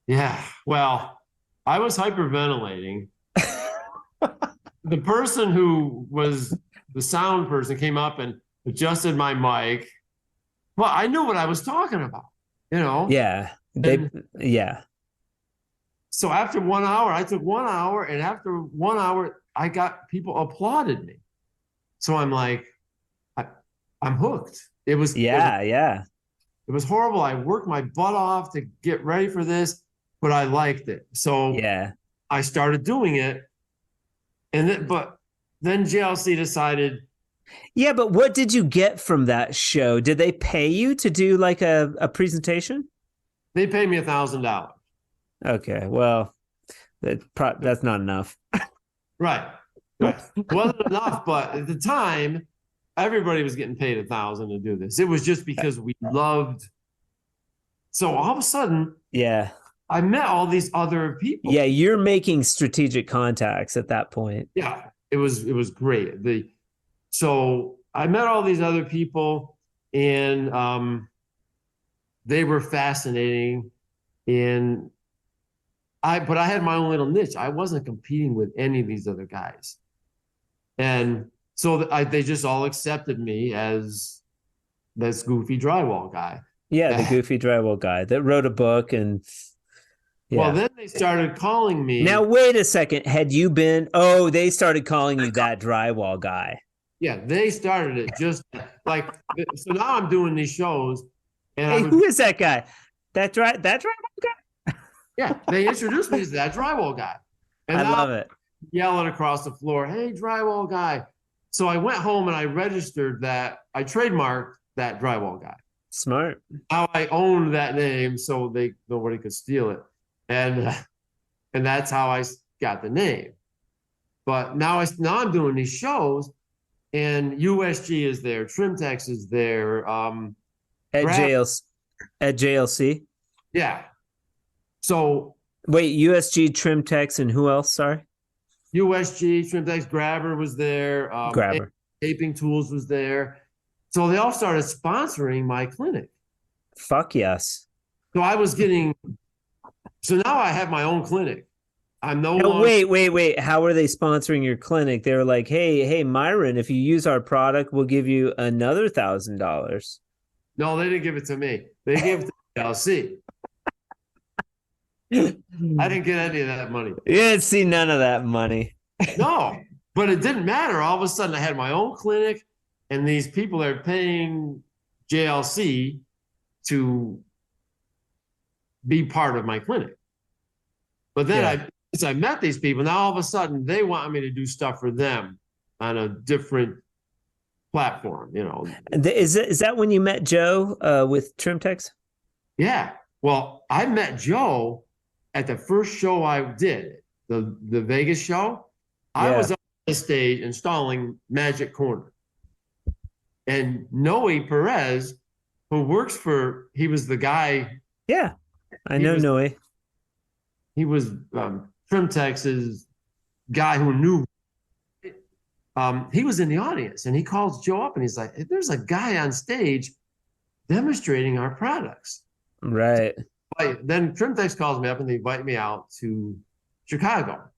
Yeah. Well, I was hyperventilating. The person who was the sound person came up and adjusted my mic. Well, I knew what I was talking about, Yeah. So after 1 hour, I took 1 hour, and after 1 hour, I got people applauded me. So I'm like, I'm hooked. It was horrible. I worked my butt off to get ready for this, but I liked it. So I started doing it. But then JLC decided. Yeah, but what did you get from that show? Did they pay you to do like a presentation? They paid me $1,000. Okay, well, that's not enough. Right. It wasn't enough, but at the time, everybody was getting paid $1,000 to do this. It was just because we loved. So all of a sudden, I met all these other people. Yeah, you're making strategic contacts at that point. Yeah, it was great. So I met all these other people, and they were fascinating. But I had my own little niche. I wasn't competing with any of these other guys, and so they just all accepted me as this goofy drywall guy. Yeah, the goofy drywall guy that wrote a book and Well, then they started calling me. Now, wait a second. Had you been? Oh, they started calling you that drywall guy. Yeah, they started it just like so. Now I'm doing these shows, and hey, who is that guy? That drywall guy? Yeah, they introduced me as that drywall guy, and I love it. Yelling across the floor, "Hey, drywall guy!" So I went home and I registered that. I trademarked that drywall guy. Smart. Now I owned that name, so nobody could steal it, and that's how I got the name. But now I'm doing these shows. And USG is there, Trimtex is there. At JLC? Yeah. So wait, USG, Trimtex, and who else? Sorry. USG, Trimtex, Grabber was there. Grabber. Taping Tools was there. So they all started sponsoring my clinic. Fuck yes. So so now I have my own clinic. I'm no longer. Wait. How are they sponsoring your clinic? They were like, hey, Myron, if you use our product, we'll give you another $1,000. No, they didn't give it to me. They gave it to LC. I didn't get any of that money. You didn't see none of that money. No, but it didn't matter. All of a sudden, I had my own clinic, and these people are paying JLC to be part of my clinic. But then as I met these people, now all of a sudden they want me to do stuff for them on a different platform, Is that when you met Joe with Trimtex? Yeah. Well, I met Joe at the first show I did, the Vegas show. I was on the stage installing Magic Corner. And Noe Perez, who works he was the guy. Yeah, I know Noe. He was Trimtex's guy who knew. He was in the audience, and he calls Joe up, and he's like, "There's a guy on stage demonstrating our products." Right. Then Trimtex calls me up, and they invite me out to Chicago,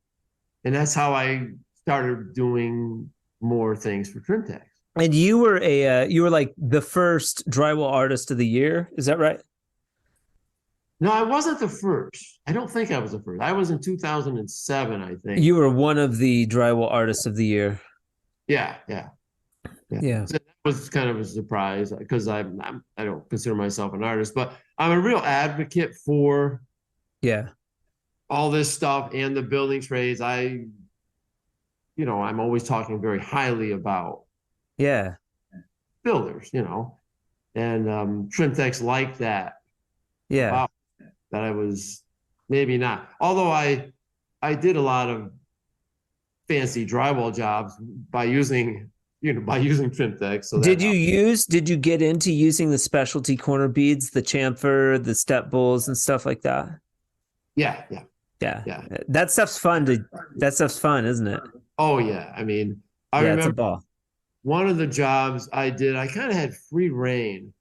and that's how I started doing more things for Trimtex. And you were you were like the first drywall artist of the year. Is that right? No, I wasn't the first. I don't think I was the first. I was in 2007, I think. You were one of the drywall artists of the year. Yeah. So that was kind of a surprise because I don't consider myself an artist, but I'm a real advocate for all this stuff and the building trades. I'm always talking very highly about builders, and Trimtex liked that. Yeah. Wow. That I was maybe not. Although I did a lot of fancy drywall jobs by using Trimtex. So did you get into using the specialty corner beads, the chamfer, the step bowls and stuff like that? Yeah. That stuff's fun, isn't it? Oh yeah. I mean, I remember it's a ball. One of the jobs I did, I kind of had free reign,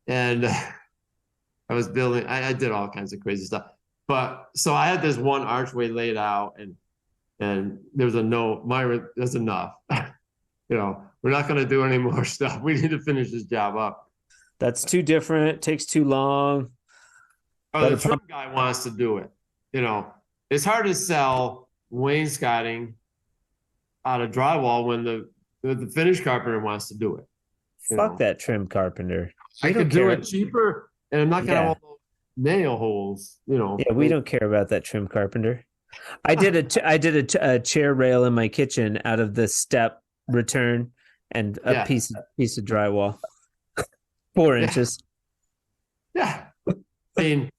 and I was building, I did all kinds of crazy stuff. But so I had this one archway laid out, and there's a no, Myron, that's enough. We're not going to do any more stuff. We need to finish this job up. That's too different. Takes too long. Oh, the trim guy wants to do it. It's hard to sell wainscoting out of drywall when the finish carpenter wants to do it. Fuck that trim carpenter. I could do it cheaper. And I'm not going to have all those nail holes, Yeah, we don't care about that trim carpenter. I did a chair rail in my kitchen out of the step return and a piece of drywall, 4 inches. Yeah. I mean,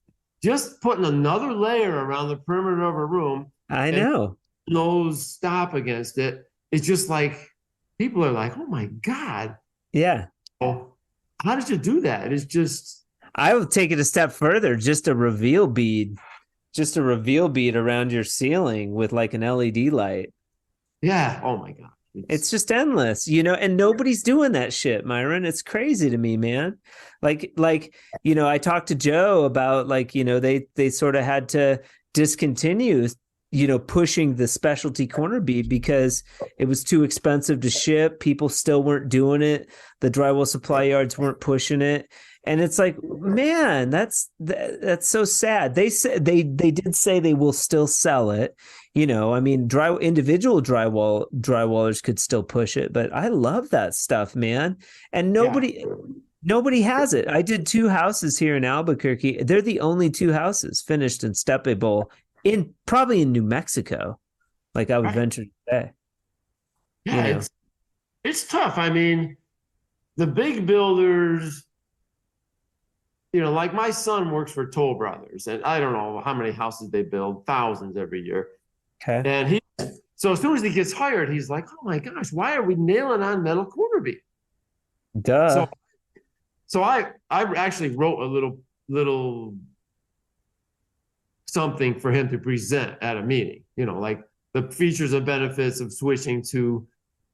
just putting another layer around the perimeter of a room. I know. Those stop against it. It's just like people are like, "Oh my God." Yeah. Oh, how did you do that? It's just. I would take it a step further, just a reveal bead around your ceiling with like an LED light. Yeah. Oh my God. It's just endless, and nobody's doing that shit, Myron. It's crazy to me, man. Like, I talked to Joe about they sort of had to discontinue pushing the specialty corner bead because it was too expensive to ship. People still weren't doing it. The drywall supply yards weren't pushing it. And it's like, man, that's so sad. They said they did say they will still sell it. I mean, individual drywallers could still push it, but I love that stuff, man. And nobody has it. I did 2 houses here in Albuquerque. They're the only 2 houses finished in Steppe Bowl probably in New Mexico. Like I would venture to say. Yeah, it's tough. I mean, the big builders, like my son works for Toll Brothers, and I don't know how many houses they build, thousands every year. Okay. And so as soon as he gets hired, he's like, oh my gosh, why are we nailing on metal corner bead? Duh. So I actually wrote a little something for him to present at a meeting, like the features and benefits of switching to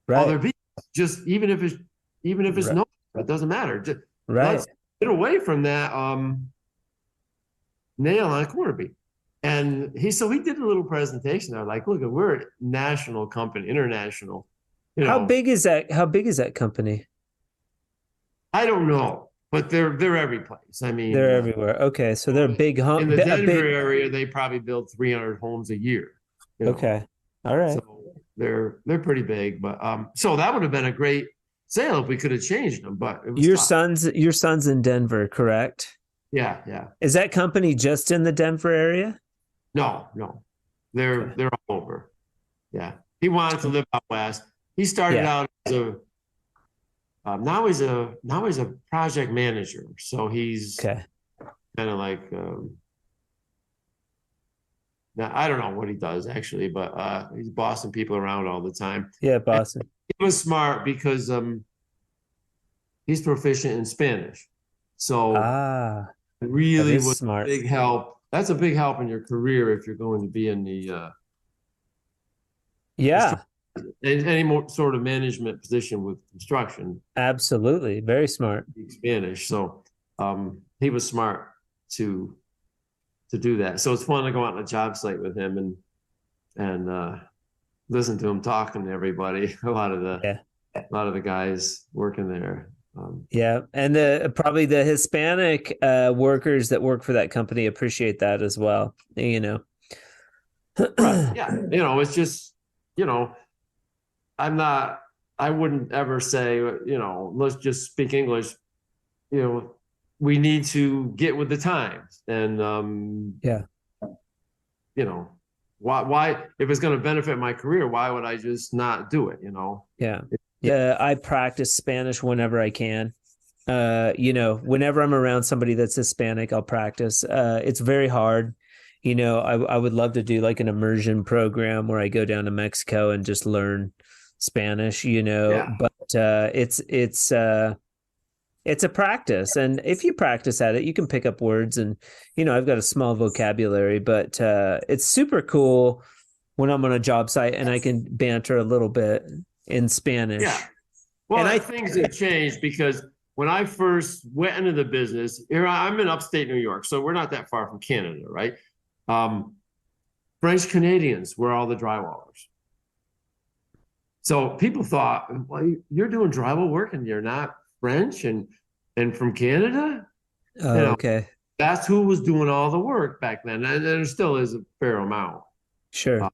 other beads. Just even if it's no, it doesn't matter. Just let's get away from that nail on corner bead. And he did a little presentation there, like, look, we're a national company, international. How big is that company? I don't know, but they're every place. I mean, they're everywhere. Okay, so they're big. In the Denver area, they probably build 300 homes a year. Okay, all right. So they're pretty big, but so that would have been a great sale if we could have changed them. But it was your son's in Denver, correct? Yeah. Is that company just in the Denver area? No, they're all over. Yeah, he wanted to live out west. He started out as now he's a project manager. So he's kind of like now I don't know what he does actually, but he's bossing people around all the time. Yeah, bossing. He was smart because he's proficient in Spanish. So really was smart. A big help. That's a big help in your career if you're going to be in the any more sort of management position with construction. Absolutely, very smart. Spanish, so he was smart to do that. So it's fun to go out on a job site with him and listen to him talking to everybody. A lot of the guys working there. And probably the Hispanic workers that work for that company appreciate that as well. Right. Yeah. It's just, I wouldn't ever say, let's just speak English. We need to get with the times. And, why, if it's going to benefit my career, why would I just not do it? Yeah, I practice Spanish whenever I can. Whenever I'm around somebody that's Hispanic, I'll practice. It's very hard. I would love to do like an immersion program where I go down to Mexico and just learn Spanish, but it's a practice. And if you practice at it, you can pick up words and, I've got a small vocabulary, but it's super cool when I'm on a job site and I can banter a little bit in Spanish. Yeah. Well, and things have changed because when I first went into the business, here I'm in upstate New York, so we're not that far from Canada, right? French Canadians were all the drywallers. So people thought, well, you're doing drywall work and you're not French and from Canada? Okay. That's who was doing all the work back then. And there still is a fair amount. Sure.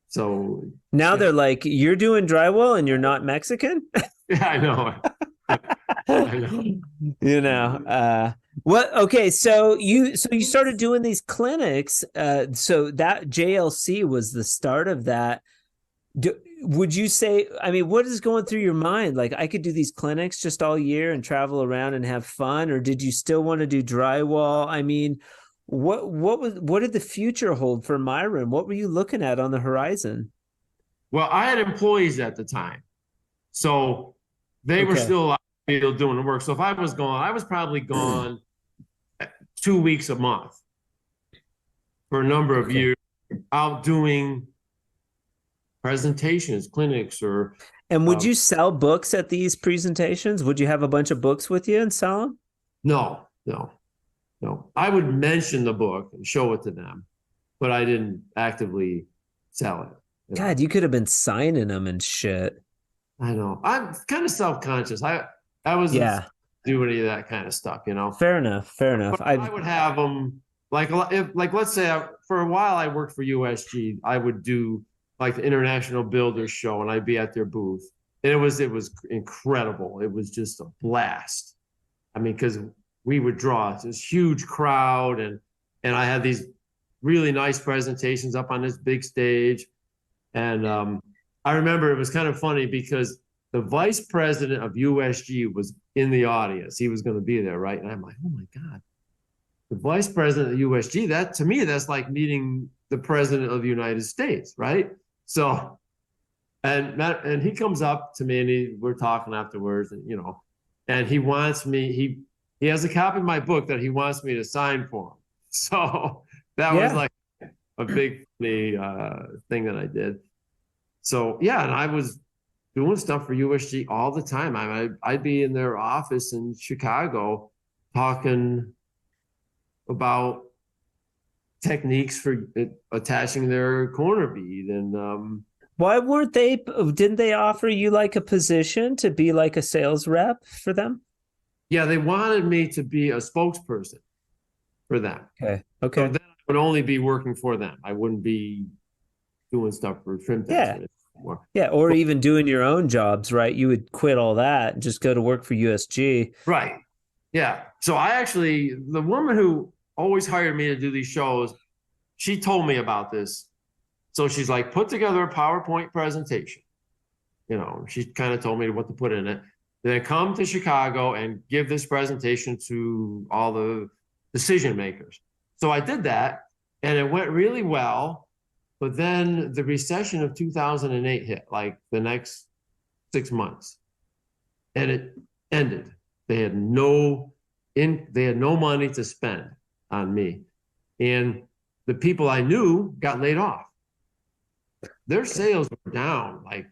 So now they're like, you're doing drywall and you're not Mexican? Yeah, I know. I know. Okay. So you started doing these clinics. So that JLC was the start of that. Would you say, what is going through your mind? Like, I could do these clinics just all year and travel around and have fun, or did you still want to do drywall? What did the future hold for Myron? What were you looking at on the horizon? Well, I had employees at the time, so they were still doing the work. So if I was gone, I was probably gone 2 weeks a month for a number of years, out doing presentations, clinics, or. And would you sell books at these presentations? Would you have a bunch of books with you and sell them? No. I would mention the book and show it to them. but I didn't actively sell it. God, you could have been signing them and shit. I know. I'm kind of self-conscious. I wasn't Yeah. do any of that kind of stuff, Fair enough. Fair enough. But I would have them like let's say for a while I worked for USG. I would do like the International Builders Show, and I'd be at their booth, and it was incredible. It was just a blast. I mean, because we would draw this huge crowd, and I had these really nice presentations up on this big stage, and I remember it was kind of funny because the vice president of USG was in the audience. He was going to be there, right? And I'm like, oh my God, the vice president of USG, that to me, that's like meeting the president of the United States, right? So, and he comes up to me and we're talking afterwards, and and he wants me, he has a copy of my book that he wants me to sign for him. So that was like a big funny thing that I did. So yeah, and I was doing stuff for USG all the time. I'd be in their office in Chicago talking about techniques for attaching their corner bead. And why didn't they offer you like a position to be like a sales rep for them? Yeah, they wanted me to be a spokesperson for them. Okay. So then I would only be working for them. I wouldn't be doing stuff for Trim Tex anymore. Yeah, or even doing your own jobs, right? You would quit all that and just go to work for USG. Right. Yeah. So the woman who always hired me to do these shows, she told me about this. So she's like, put together a PowerPoint presentation. She kind of told me what to put in it. Then come to Chicago and give this presentation to all the decision makers. So I did that, and it went really well. But then the recession of 2008 hit, like the next 6 months, and it ended. They had no money to spend on me, and the people I knew got laid off. Their sales were down, like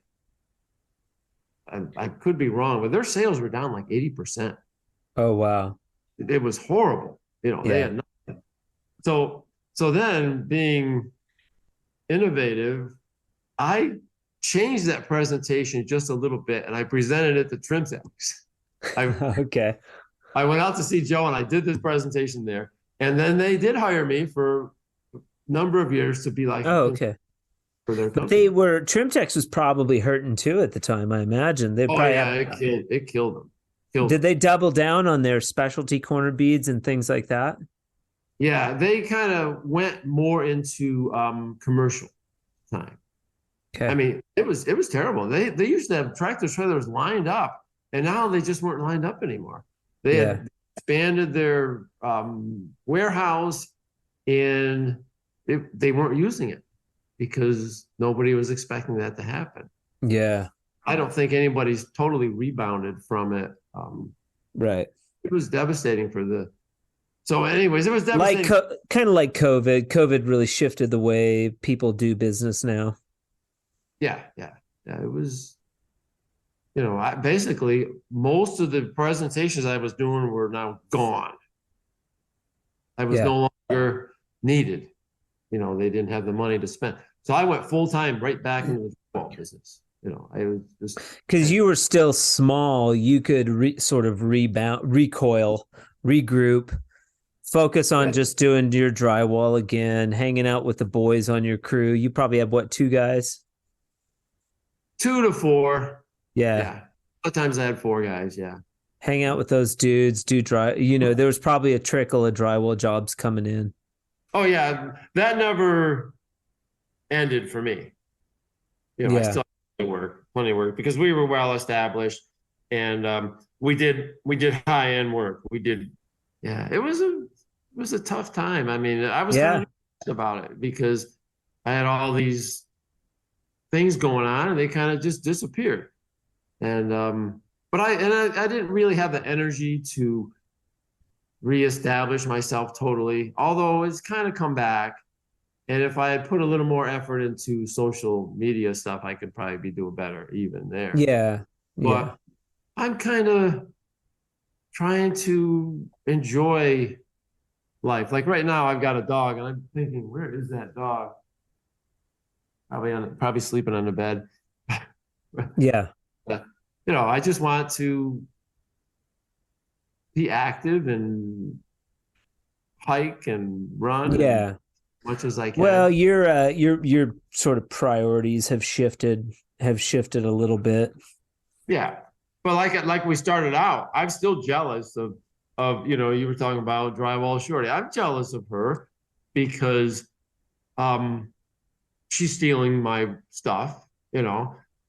I could be wrong, but their sales were down like 80%. Oh wow! It was horrible. They had nothing. So then being innovative, I changed that presentation just a little bit, and I presented it to Trim Tex. Okay. I went out to see Joe, and I did this presentation there, and then they did hire me for a number of years to be like, okay. For their company. Trim Tex was probably hurting too at the time, I imagine. It killed them. Did they double down on their specialty corner beads and things like that? Yeah, they kind of went more into commercial time. Okay. I mean, it was terrible. They used to have tractor trailers lined up, and now they just weren't lined up anymore. They had expanded their warehouse, and they weren't using it because nobody was expecting that to happen. Yeah. I don't think anybody's totally rebounded from it. Right. It was devastating So anyways, it was devastating. Kind of like COVID. COVID really shifted the way people do business now. Yeah. It was, basically most of the presentations I was doing were now gone. I was no longer needed. They didn't have the money to spend. So I went full time right back into the football business. I was just because you were still small. You could sort of recoil, regroup. Focus on just doing your drywall again, hanging out with the boys on your crew. You probably have, 2 guys? 2 to 4. Yeah. Sometimes I had 4 guys, yeah. Hang out with those dudes, do there was probably a trickle of drywall jobs coming in. Oh, yeah. That never ended for me. I still had plenty of work because we were well established, and we did high-end work. It was a tough time. I mean, I was kind of about it because I had all these things going on, and they kind of just disappeared. And but I didn't really have the energy to reestablish myself totally, although it's kind of come back. And if I had put a little more effort into social media stuff, I could probably be doing better even there. Yeah. But I'm kind of trying to enjoy life. Like right now, I've got a dog, and I'm thinking, where is that dog? Probably sleeping on the bed. Yeah. I just want to be active and hike and run Yeah. as much as I can. Well, your sort of priorities have shifted a little bit. Yeah. But like we started out, I'm still jealous of you were talking about Drywall Shorty. I'm jealous of her because she's stealing my stuff,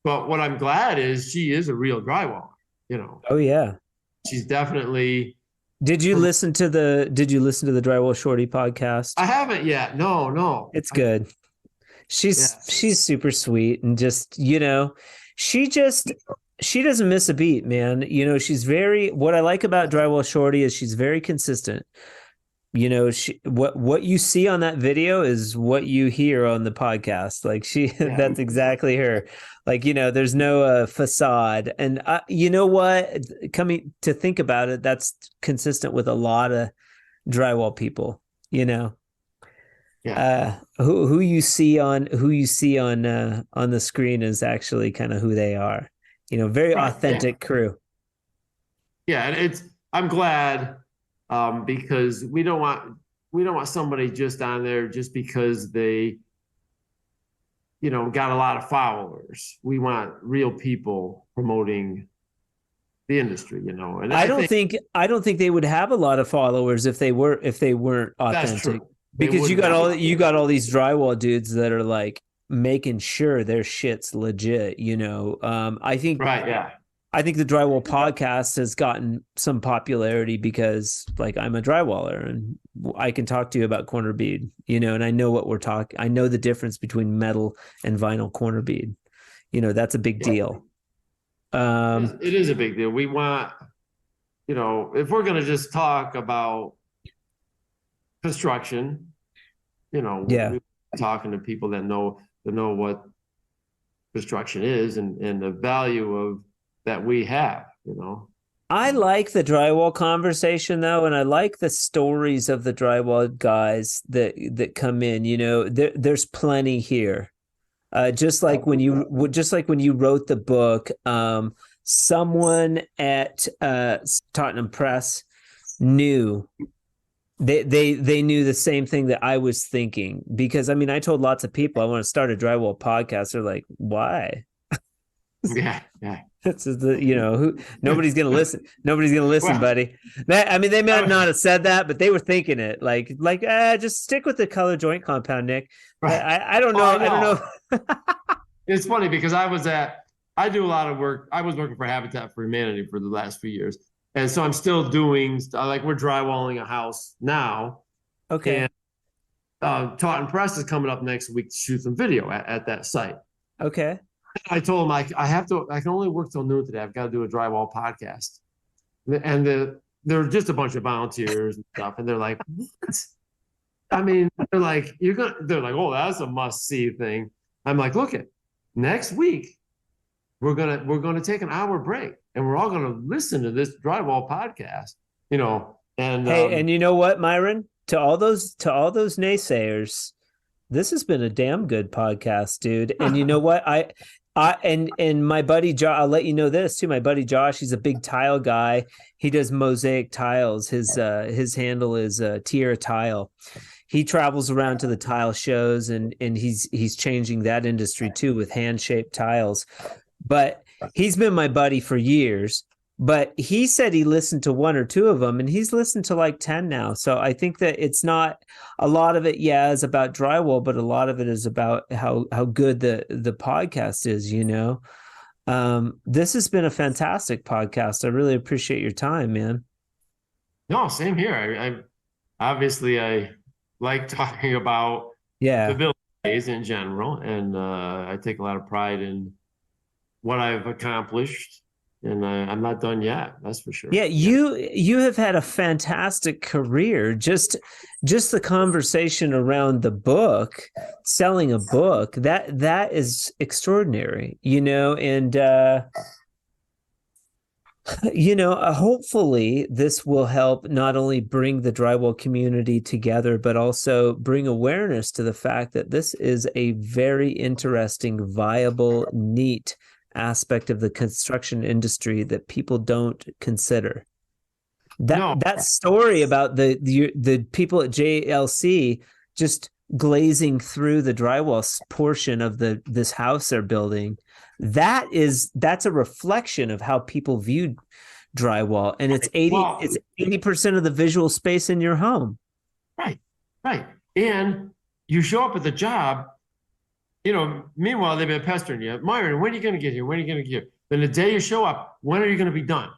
But what I'm glad is she is a real drywaller. Oh yeah. She's definitely. Did you listen to the Drywall Shorty podcast? I haven't yet. No. It's good. She's super sweet, and just, she doesn't miss a beat, man. What I like about Drywall Shorty is she's very consistent. What you see on that video is what you hear on the podcast. Like that's exactly her. Like, there's no facade. And you know what? Coming to think about it, that's consistent with a lot of drywall people, Yeah. who you see on the screen is actually kind of who they are. Very authentic crew. Yeah, and I'm glad because we don't want somebody just on there just because they got a lot of followers. We want real people promoting the industry, And I don't think they would have a lot of followers if they weren't authentic. That's true. Because you got all these drywall dudes that are like making sure their shit's legit, I think right, yeah. I think the Drywall Podcast has gotten some popularity because, like, I'm a drywaller and I can talk to you about corner bead, and I know what we're talking. I know the difference between metal and vinyl corner bead. That's a big deal. It is a big deal. We want, if we're going to just talk about construction, we're talking to people that know what construction is and the value of that we have, I like the drywall conversation though, and I like the stories of the drywall guys that come in. There's plenty here. Just like when you wrote the book, someone at Taunton Press knew. They knew the same thing that I was thinking, because I told lots of people I want to start a drywall podcast. They're like, why? Yeah. That's nobody's gonna listen. Nobody's gonna listen, buddy. They may not have said that, but they were thinking it. Like, just stick with the color joint compound, Nick. Right. I don't know. I don't know. It's funny because I do a lot of work. I was working for Habitat for Humanity for the last few years. And so I'm still doing, like, we're drywalling a house now. Okay. And Taunton Press is coming up next week to shoot some video at that site. Okay. I told them I can only work till noon today. I've got to do a drywall podcast. And they're just a bunch of volunteers and stuff. And they're like, what? They're like, oh, that's a must-see thing. I'm like, look next week, we're gonna take an hour break. And we're all going to listen to this drywall podcast, and hey, and you know what, Myron, to all those naysayers, this has been a damn good podcast, dude. And you know what? And my buddy Josh, I'll let you know this too. My buddy Josh, he's a big tile guy. He does mosaic tiles. His handle is Tierra Tile. He travels around to the tile shows and he's changing that industry too with hand-shaped tiles. But he's been my buddy for years, but he said he listened to one or two of them and he's listened to like 10 now. So I think that it's not a lot of it. Yeah, is about drywall, but a lot of it is about how good the podcast is, This has been a fantastic podcast. I really appreciate your time, man. No, same here. I like talking about the building days in general. And I take a lot of pride in what I've accomplished, and I'm not done yet. That's for sure. Yeah, you have had a fantastic career. Just the conversation around the book, selling a book, that is extraordinary, And Hopefully this will help not only bring the drywall community together, but also bring awareness to the fact that this is a very interesting, viable, neat aspect of the construction industry that people don't consider. That story about the people at JLC just glazing through the drywall portion of this house they're building, that's a reflection of how people view drywall, and it's 80% of the visual space in your home. Right. And you show up at the job, meanwhile they've been pestering you. Myron, when are you going to get here? When are you going to get here? Then the day you show up, when are you going to be done?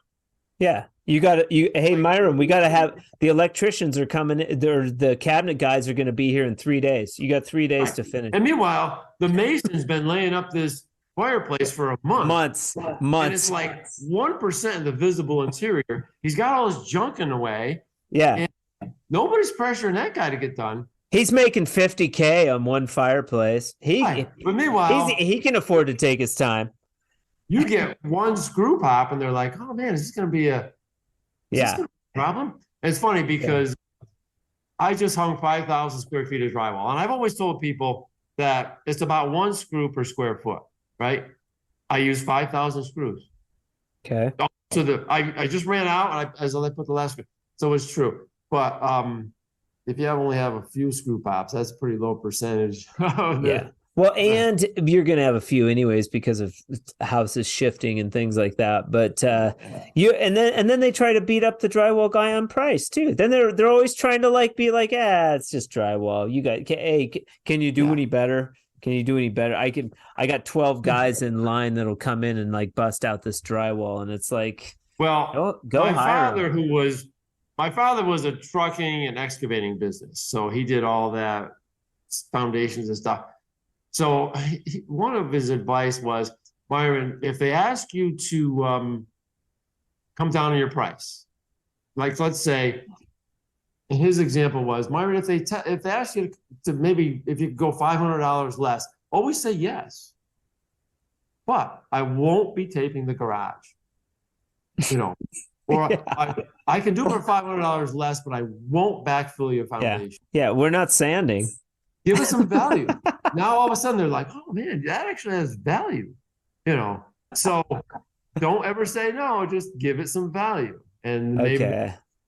Yeah. Hey, Myron, we got to have the electricians are coming. The cabinet guys are going to be here in 3 days. You got 3 days to finish. And meanwhile, the mason's been laying up this fireplace for a month. Months. And it's like 1% of the visible interior. He's got all his junk in the way. Yeah. And nobody's pressuring that guy to get done. He's making $50K on one fireplace. But meanwhile, he can afford to take his time. You get one screw pop, and they're like, "Oh man, is this going to be a problem?" And it's funny because I just hung 5,000 square feet of drywall, and I've always told people that it's about one screw per square foot, right? I use 5,000 screws. Okay. So I just ran out, as I put the last screw. So it's true, but if you only have a few screw pops, that's a pretty low percentage. Well, and you're going to have a few anyways because of houses shifting and things like that. But and then they try to beat up the drywall guy on price too. Then they're always trying to be like, it's just drywall. Can you do any better? Can you do any better? I got 12 guys in line that'll come in and bust out this drywall, and it's like, well, go hire. My father was a trucking and excavating business, so he did all that foundations and stuff. So one of his advice was, Myron, if they ask you to come down on your price, let's say, and his example was, Myron, if they ask you to maybe if you could go $500 less, always say yes. But I won't be taping the garage, or I can do it for $500 less, but I won't backfill your foundation. Yeah, we're not sanding. Give us some value. Now all of a sudden they're like, "Oh man, that actually has value," So don't ever say no. Just give it some value, and maybe,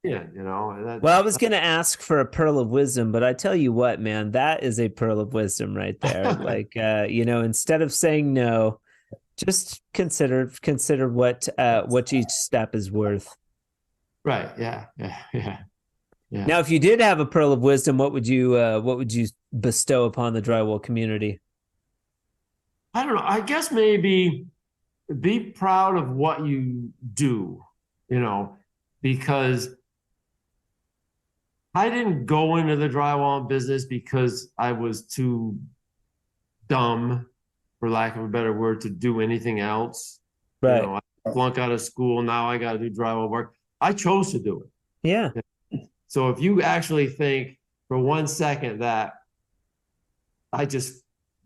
Well, I was going to ask for a pearl of wisdom, but I tell you what, man, that is a pearl of wisdom right there. Instead of saying no, just consider what each step is worth. Right. Yeah. Now, if you did have a pearl of wisdom, what would you bestow upon the drywall community? I don't know. I guess maybe be proud of what you do, because I didn't go into the drywall business because I was too dumb, for lack of a better word, to do anything else. Right. I flunked out of school. Now I got to do drywall work. I chose to do it. Yeah. So if you actually think for 1 second that I just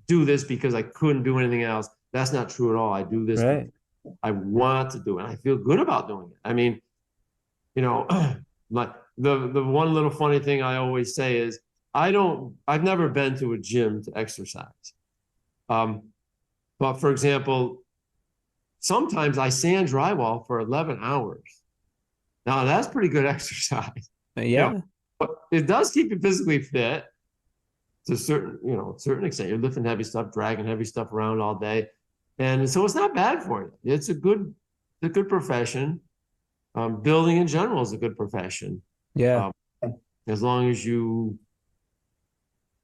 do this because I couldn't do anything else, that's not true at all. I do this. Right. I want to do it. And I feel good about doing it. I mean, like the one little funny thing I always say is I've never been to a gym to exercise. But for example, sometimes I sand drywall for 11 hours. Now that's pretty good exercise. Yeah. But it does keep you physically fit to a certain extent. You're lifting heavy stuff, dragging heavy stuff around all day. And so it's not bad for you. It's a good profession. Building in general is a good profession. Yeah. As long as you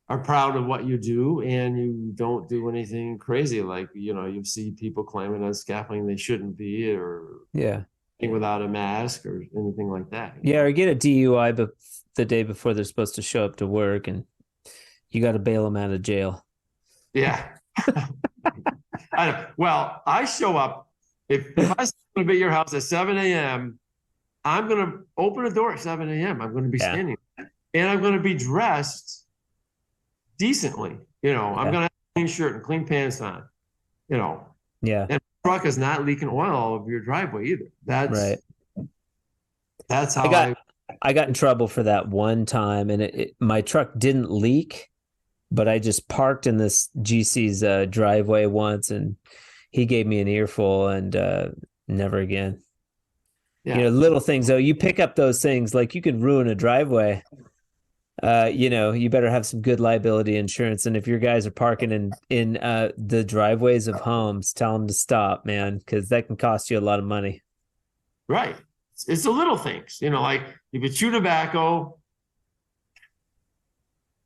are proud of what you do and you don't do anything crazy, you see people climbing on scaffolding they shouldn't be, or without a mask or anything like that. Yeah, or get a DUI the day before they're supposed to show up to work, and you got to bail them out of jail. Yeah. I show up. If I'm going to be at your house at 7 a.m., I'm going to open the door at 7 a.m. I'm going to be standing, and I'm going to be dressed decently. I'm going to have a clean shirt and clean pants on. Yeah. And truck is not leaking oil all over your driveway either. Right. That's how I got in trouble for that one time, and my truck didn't leak, but I just parked in this GC's driveway once, and he gave me an earful, and never again. Yeah. You know, little things though. You pick up those things, like you could ruin a driveway. You know, you better have some good liability insurance. And if your guys are parking in the driveways of homes, tell them to stop, man, because that can cost you a lot of money. Right. It's the little things, you know, like if you chew tobacco,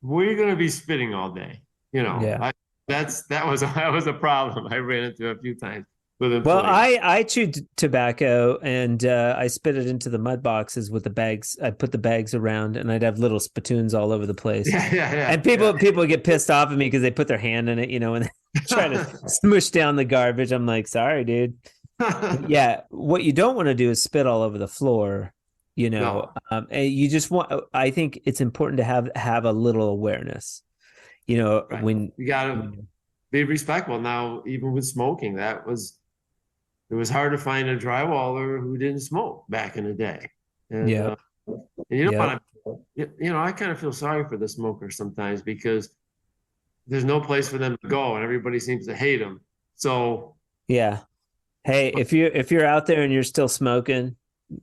where are you going to be spitting all day? You know, yeah. that was a problem I ran into a few times with employees. Well, I chewed tobacco, and I spit it into the mud boxes with the bags. I put the bags around, and I'd have little spittoons all over the place. Yeah. And people get pissed off at me because they put their hand in it, you know, and they try to smush down the garbage. I'm like, sorry, dude. Yeah, what you don't want to do is spit all over the floor, you know. No. And you just want. I think it's important to have a little awareness, you know. Right. When you gotta be respectful. Now, even with smoking, it was hard to find a drywaller who didn't smoke back in the day. And, yeah, and you know what? You know, I kind of feel sorry for the smokers sometimes because there's no place for them to go, and everybody seems to hate them. So yeah. Hey, if you're out there and you're still smoking,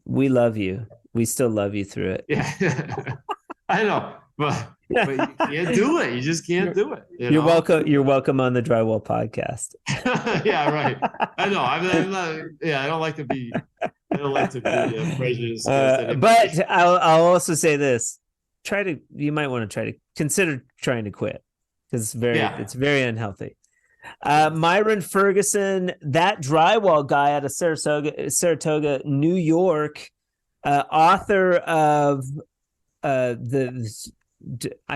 we love you. We still love you through it. Yeah, I know, but you can't do it. You just can't do it. You're welcome. You're welcome on the Drywall Podcast. Yeah, right. I know. I'm not. Yeah, I don't like to be prejudiced. But I'll also say this: you might want to try to consider trying to quit because it's very unhealthy. Myron Ferguson, that drywall guy out of Saratoga, New York, author of I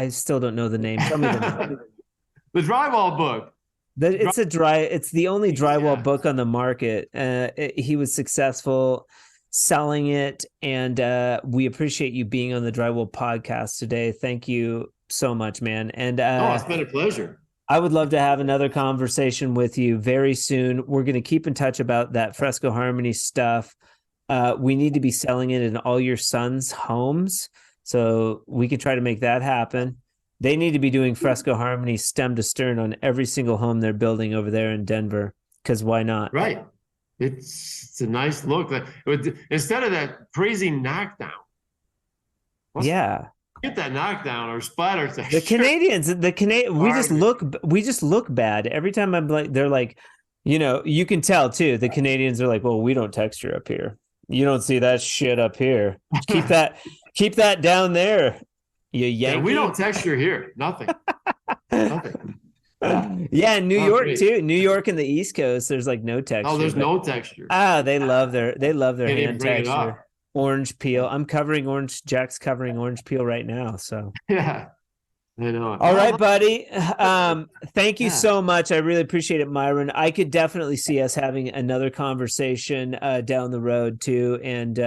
still don't know the name. Tell me the name. The Drywall book. It's the only drywall book on the market. He was successful selling it, and we appreciate you being on the Drywall Podcast today. Thank you so much, man. And it's been a pleasure. I would love to have another conversation with you very soon. We're going to keep in touch about that Fresco Harmony stuff. We need to be selling it in all your sons' homes, so we could try to make that happen. They need to be doing Fresco Harmony stem to stern on every single home they're building over there in Denver, because why not? Right. It's a nice look. Instead of that crazy knockdown. Get that knockdown or splatter texture. The Canadians, we just look bad every time. I'm like, they're like, you know, you can tell too. The Canadians are like, well, we don't texture up here. You don't see that shit up here. Keep that down there. You Yankee. Yeah, we don't texture here. Nothing. Yeah, in New York too. New York and the East Coast, there's like no texture. Oh, there's no texture. They love their hand texture. Orange peel. I'm covering orange. Jack's covering orange peel right now. So yeah, I know. All right, buddy. Thank you so much. I really appreciate it, Myron. I could definitely see us having another conversation down the road too. And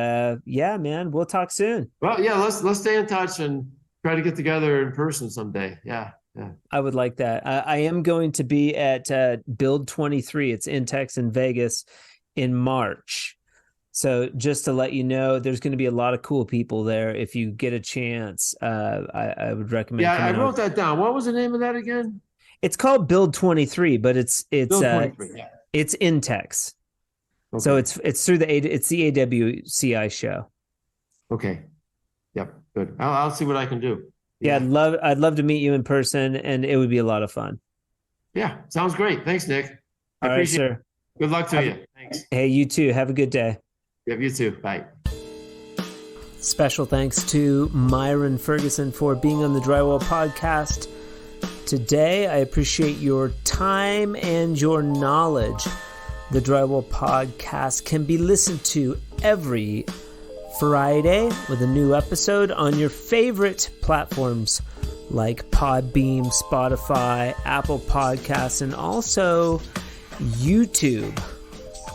yeah, man, we'll talk soon. Well, yeah, let's stay in touch and try to get together in person someday. Yeah. I would like that. I am going to be at Build 23. It's Intex in Vegas in March. So just to let you know, there's going to be a lot of cool people there. If you get a chance, I would recommend. Yeah, I wrote that down. What was the name of that again? It's called Build 23, but it's Build 23, it's Intex. Okay. So it's through the AWCI show. Okay. Yep. Good. I'll see what I can do. Yeah, I'd love to meet you in person, and it would be a lot of fun. Yeah, sounds great. Thanks, Nick. All right, sir. Good luck to you. Thanks. Hey, you too. Have a good day. Yeah, you too. Bye. Special thanks to Myron Ferguson for being on the Drywall Podcast today. I appreciate your time and your knowledge. The Drywall Podcast can be listened to every Friday with a new episode on your favorite platforms like Podbeam, Spotify, Apple Podcasts, and also YouTube.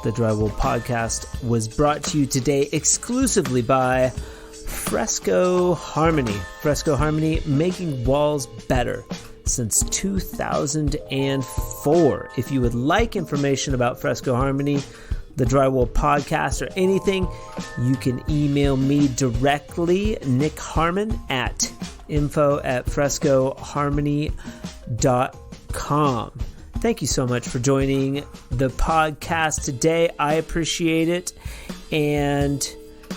The Drywall Podcast was brought to you today exclusively by Fresco Harmony. Fresco Harmony, making walls better since 2004. If you would like information about Fresco Harmony, the Drywall Podcast, or anything, you can email me directly, Nick Harmon, at info@frescoharmony.com. Thank you so much for joining the podcast today. I appreciate it. And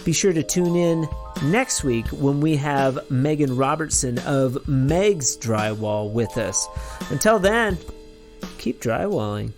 be sure to tune in next week when we have Megan Robertson of Meg's Drywall with us. Until then, keep drywalling.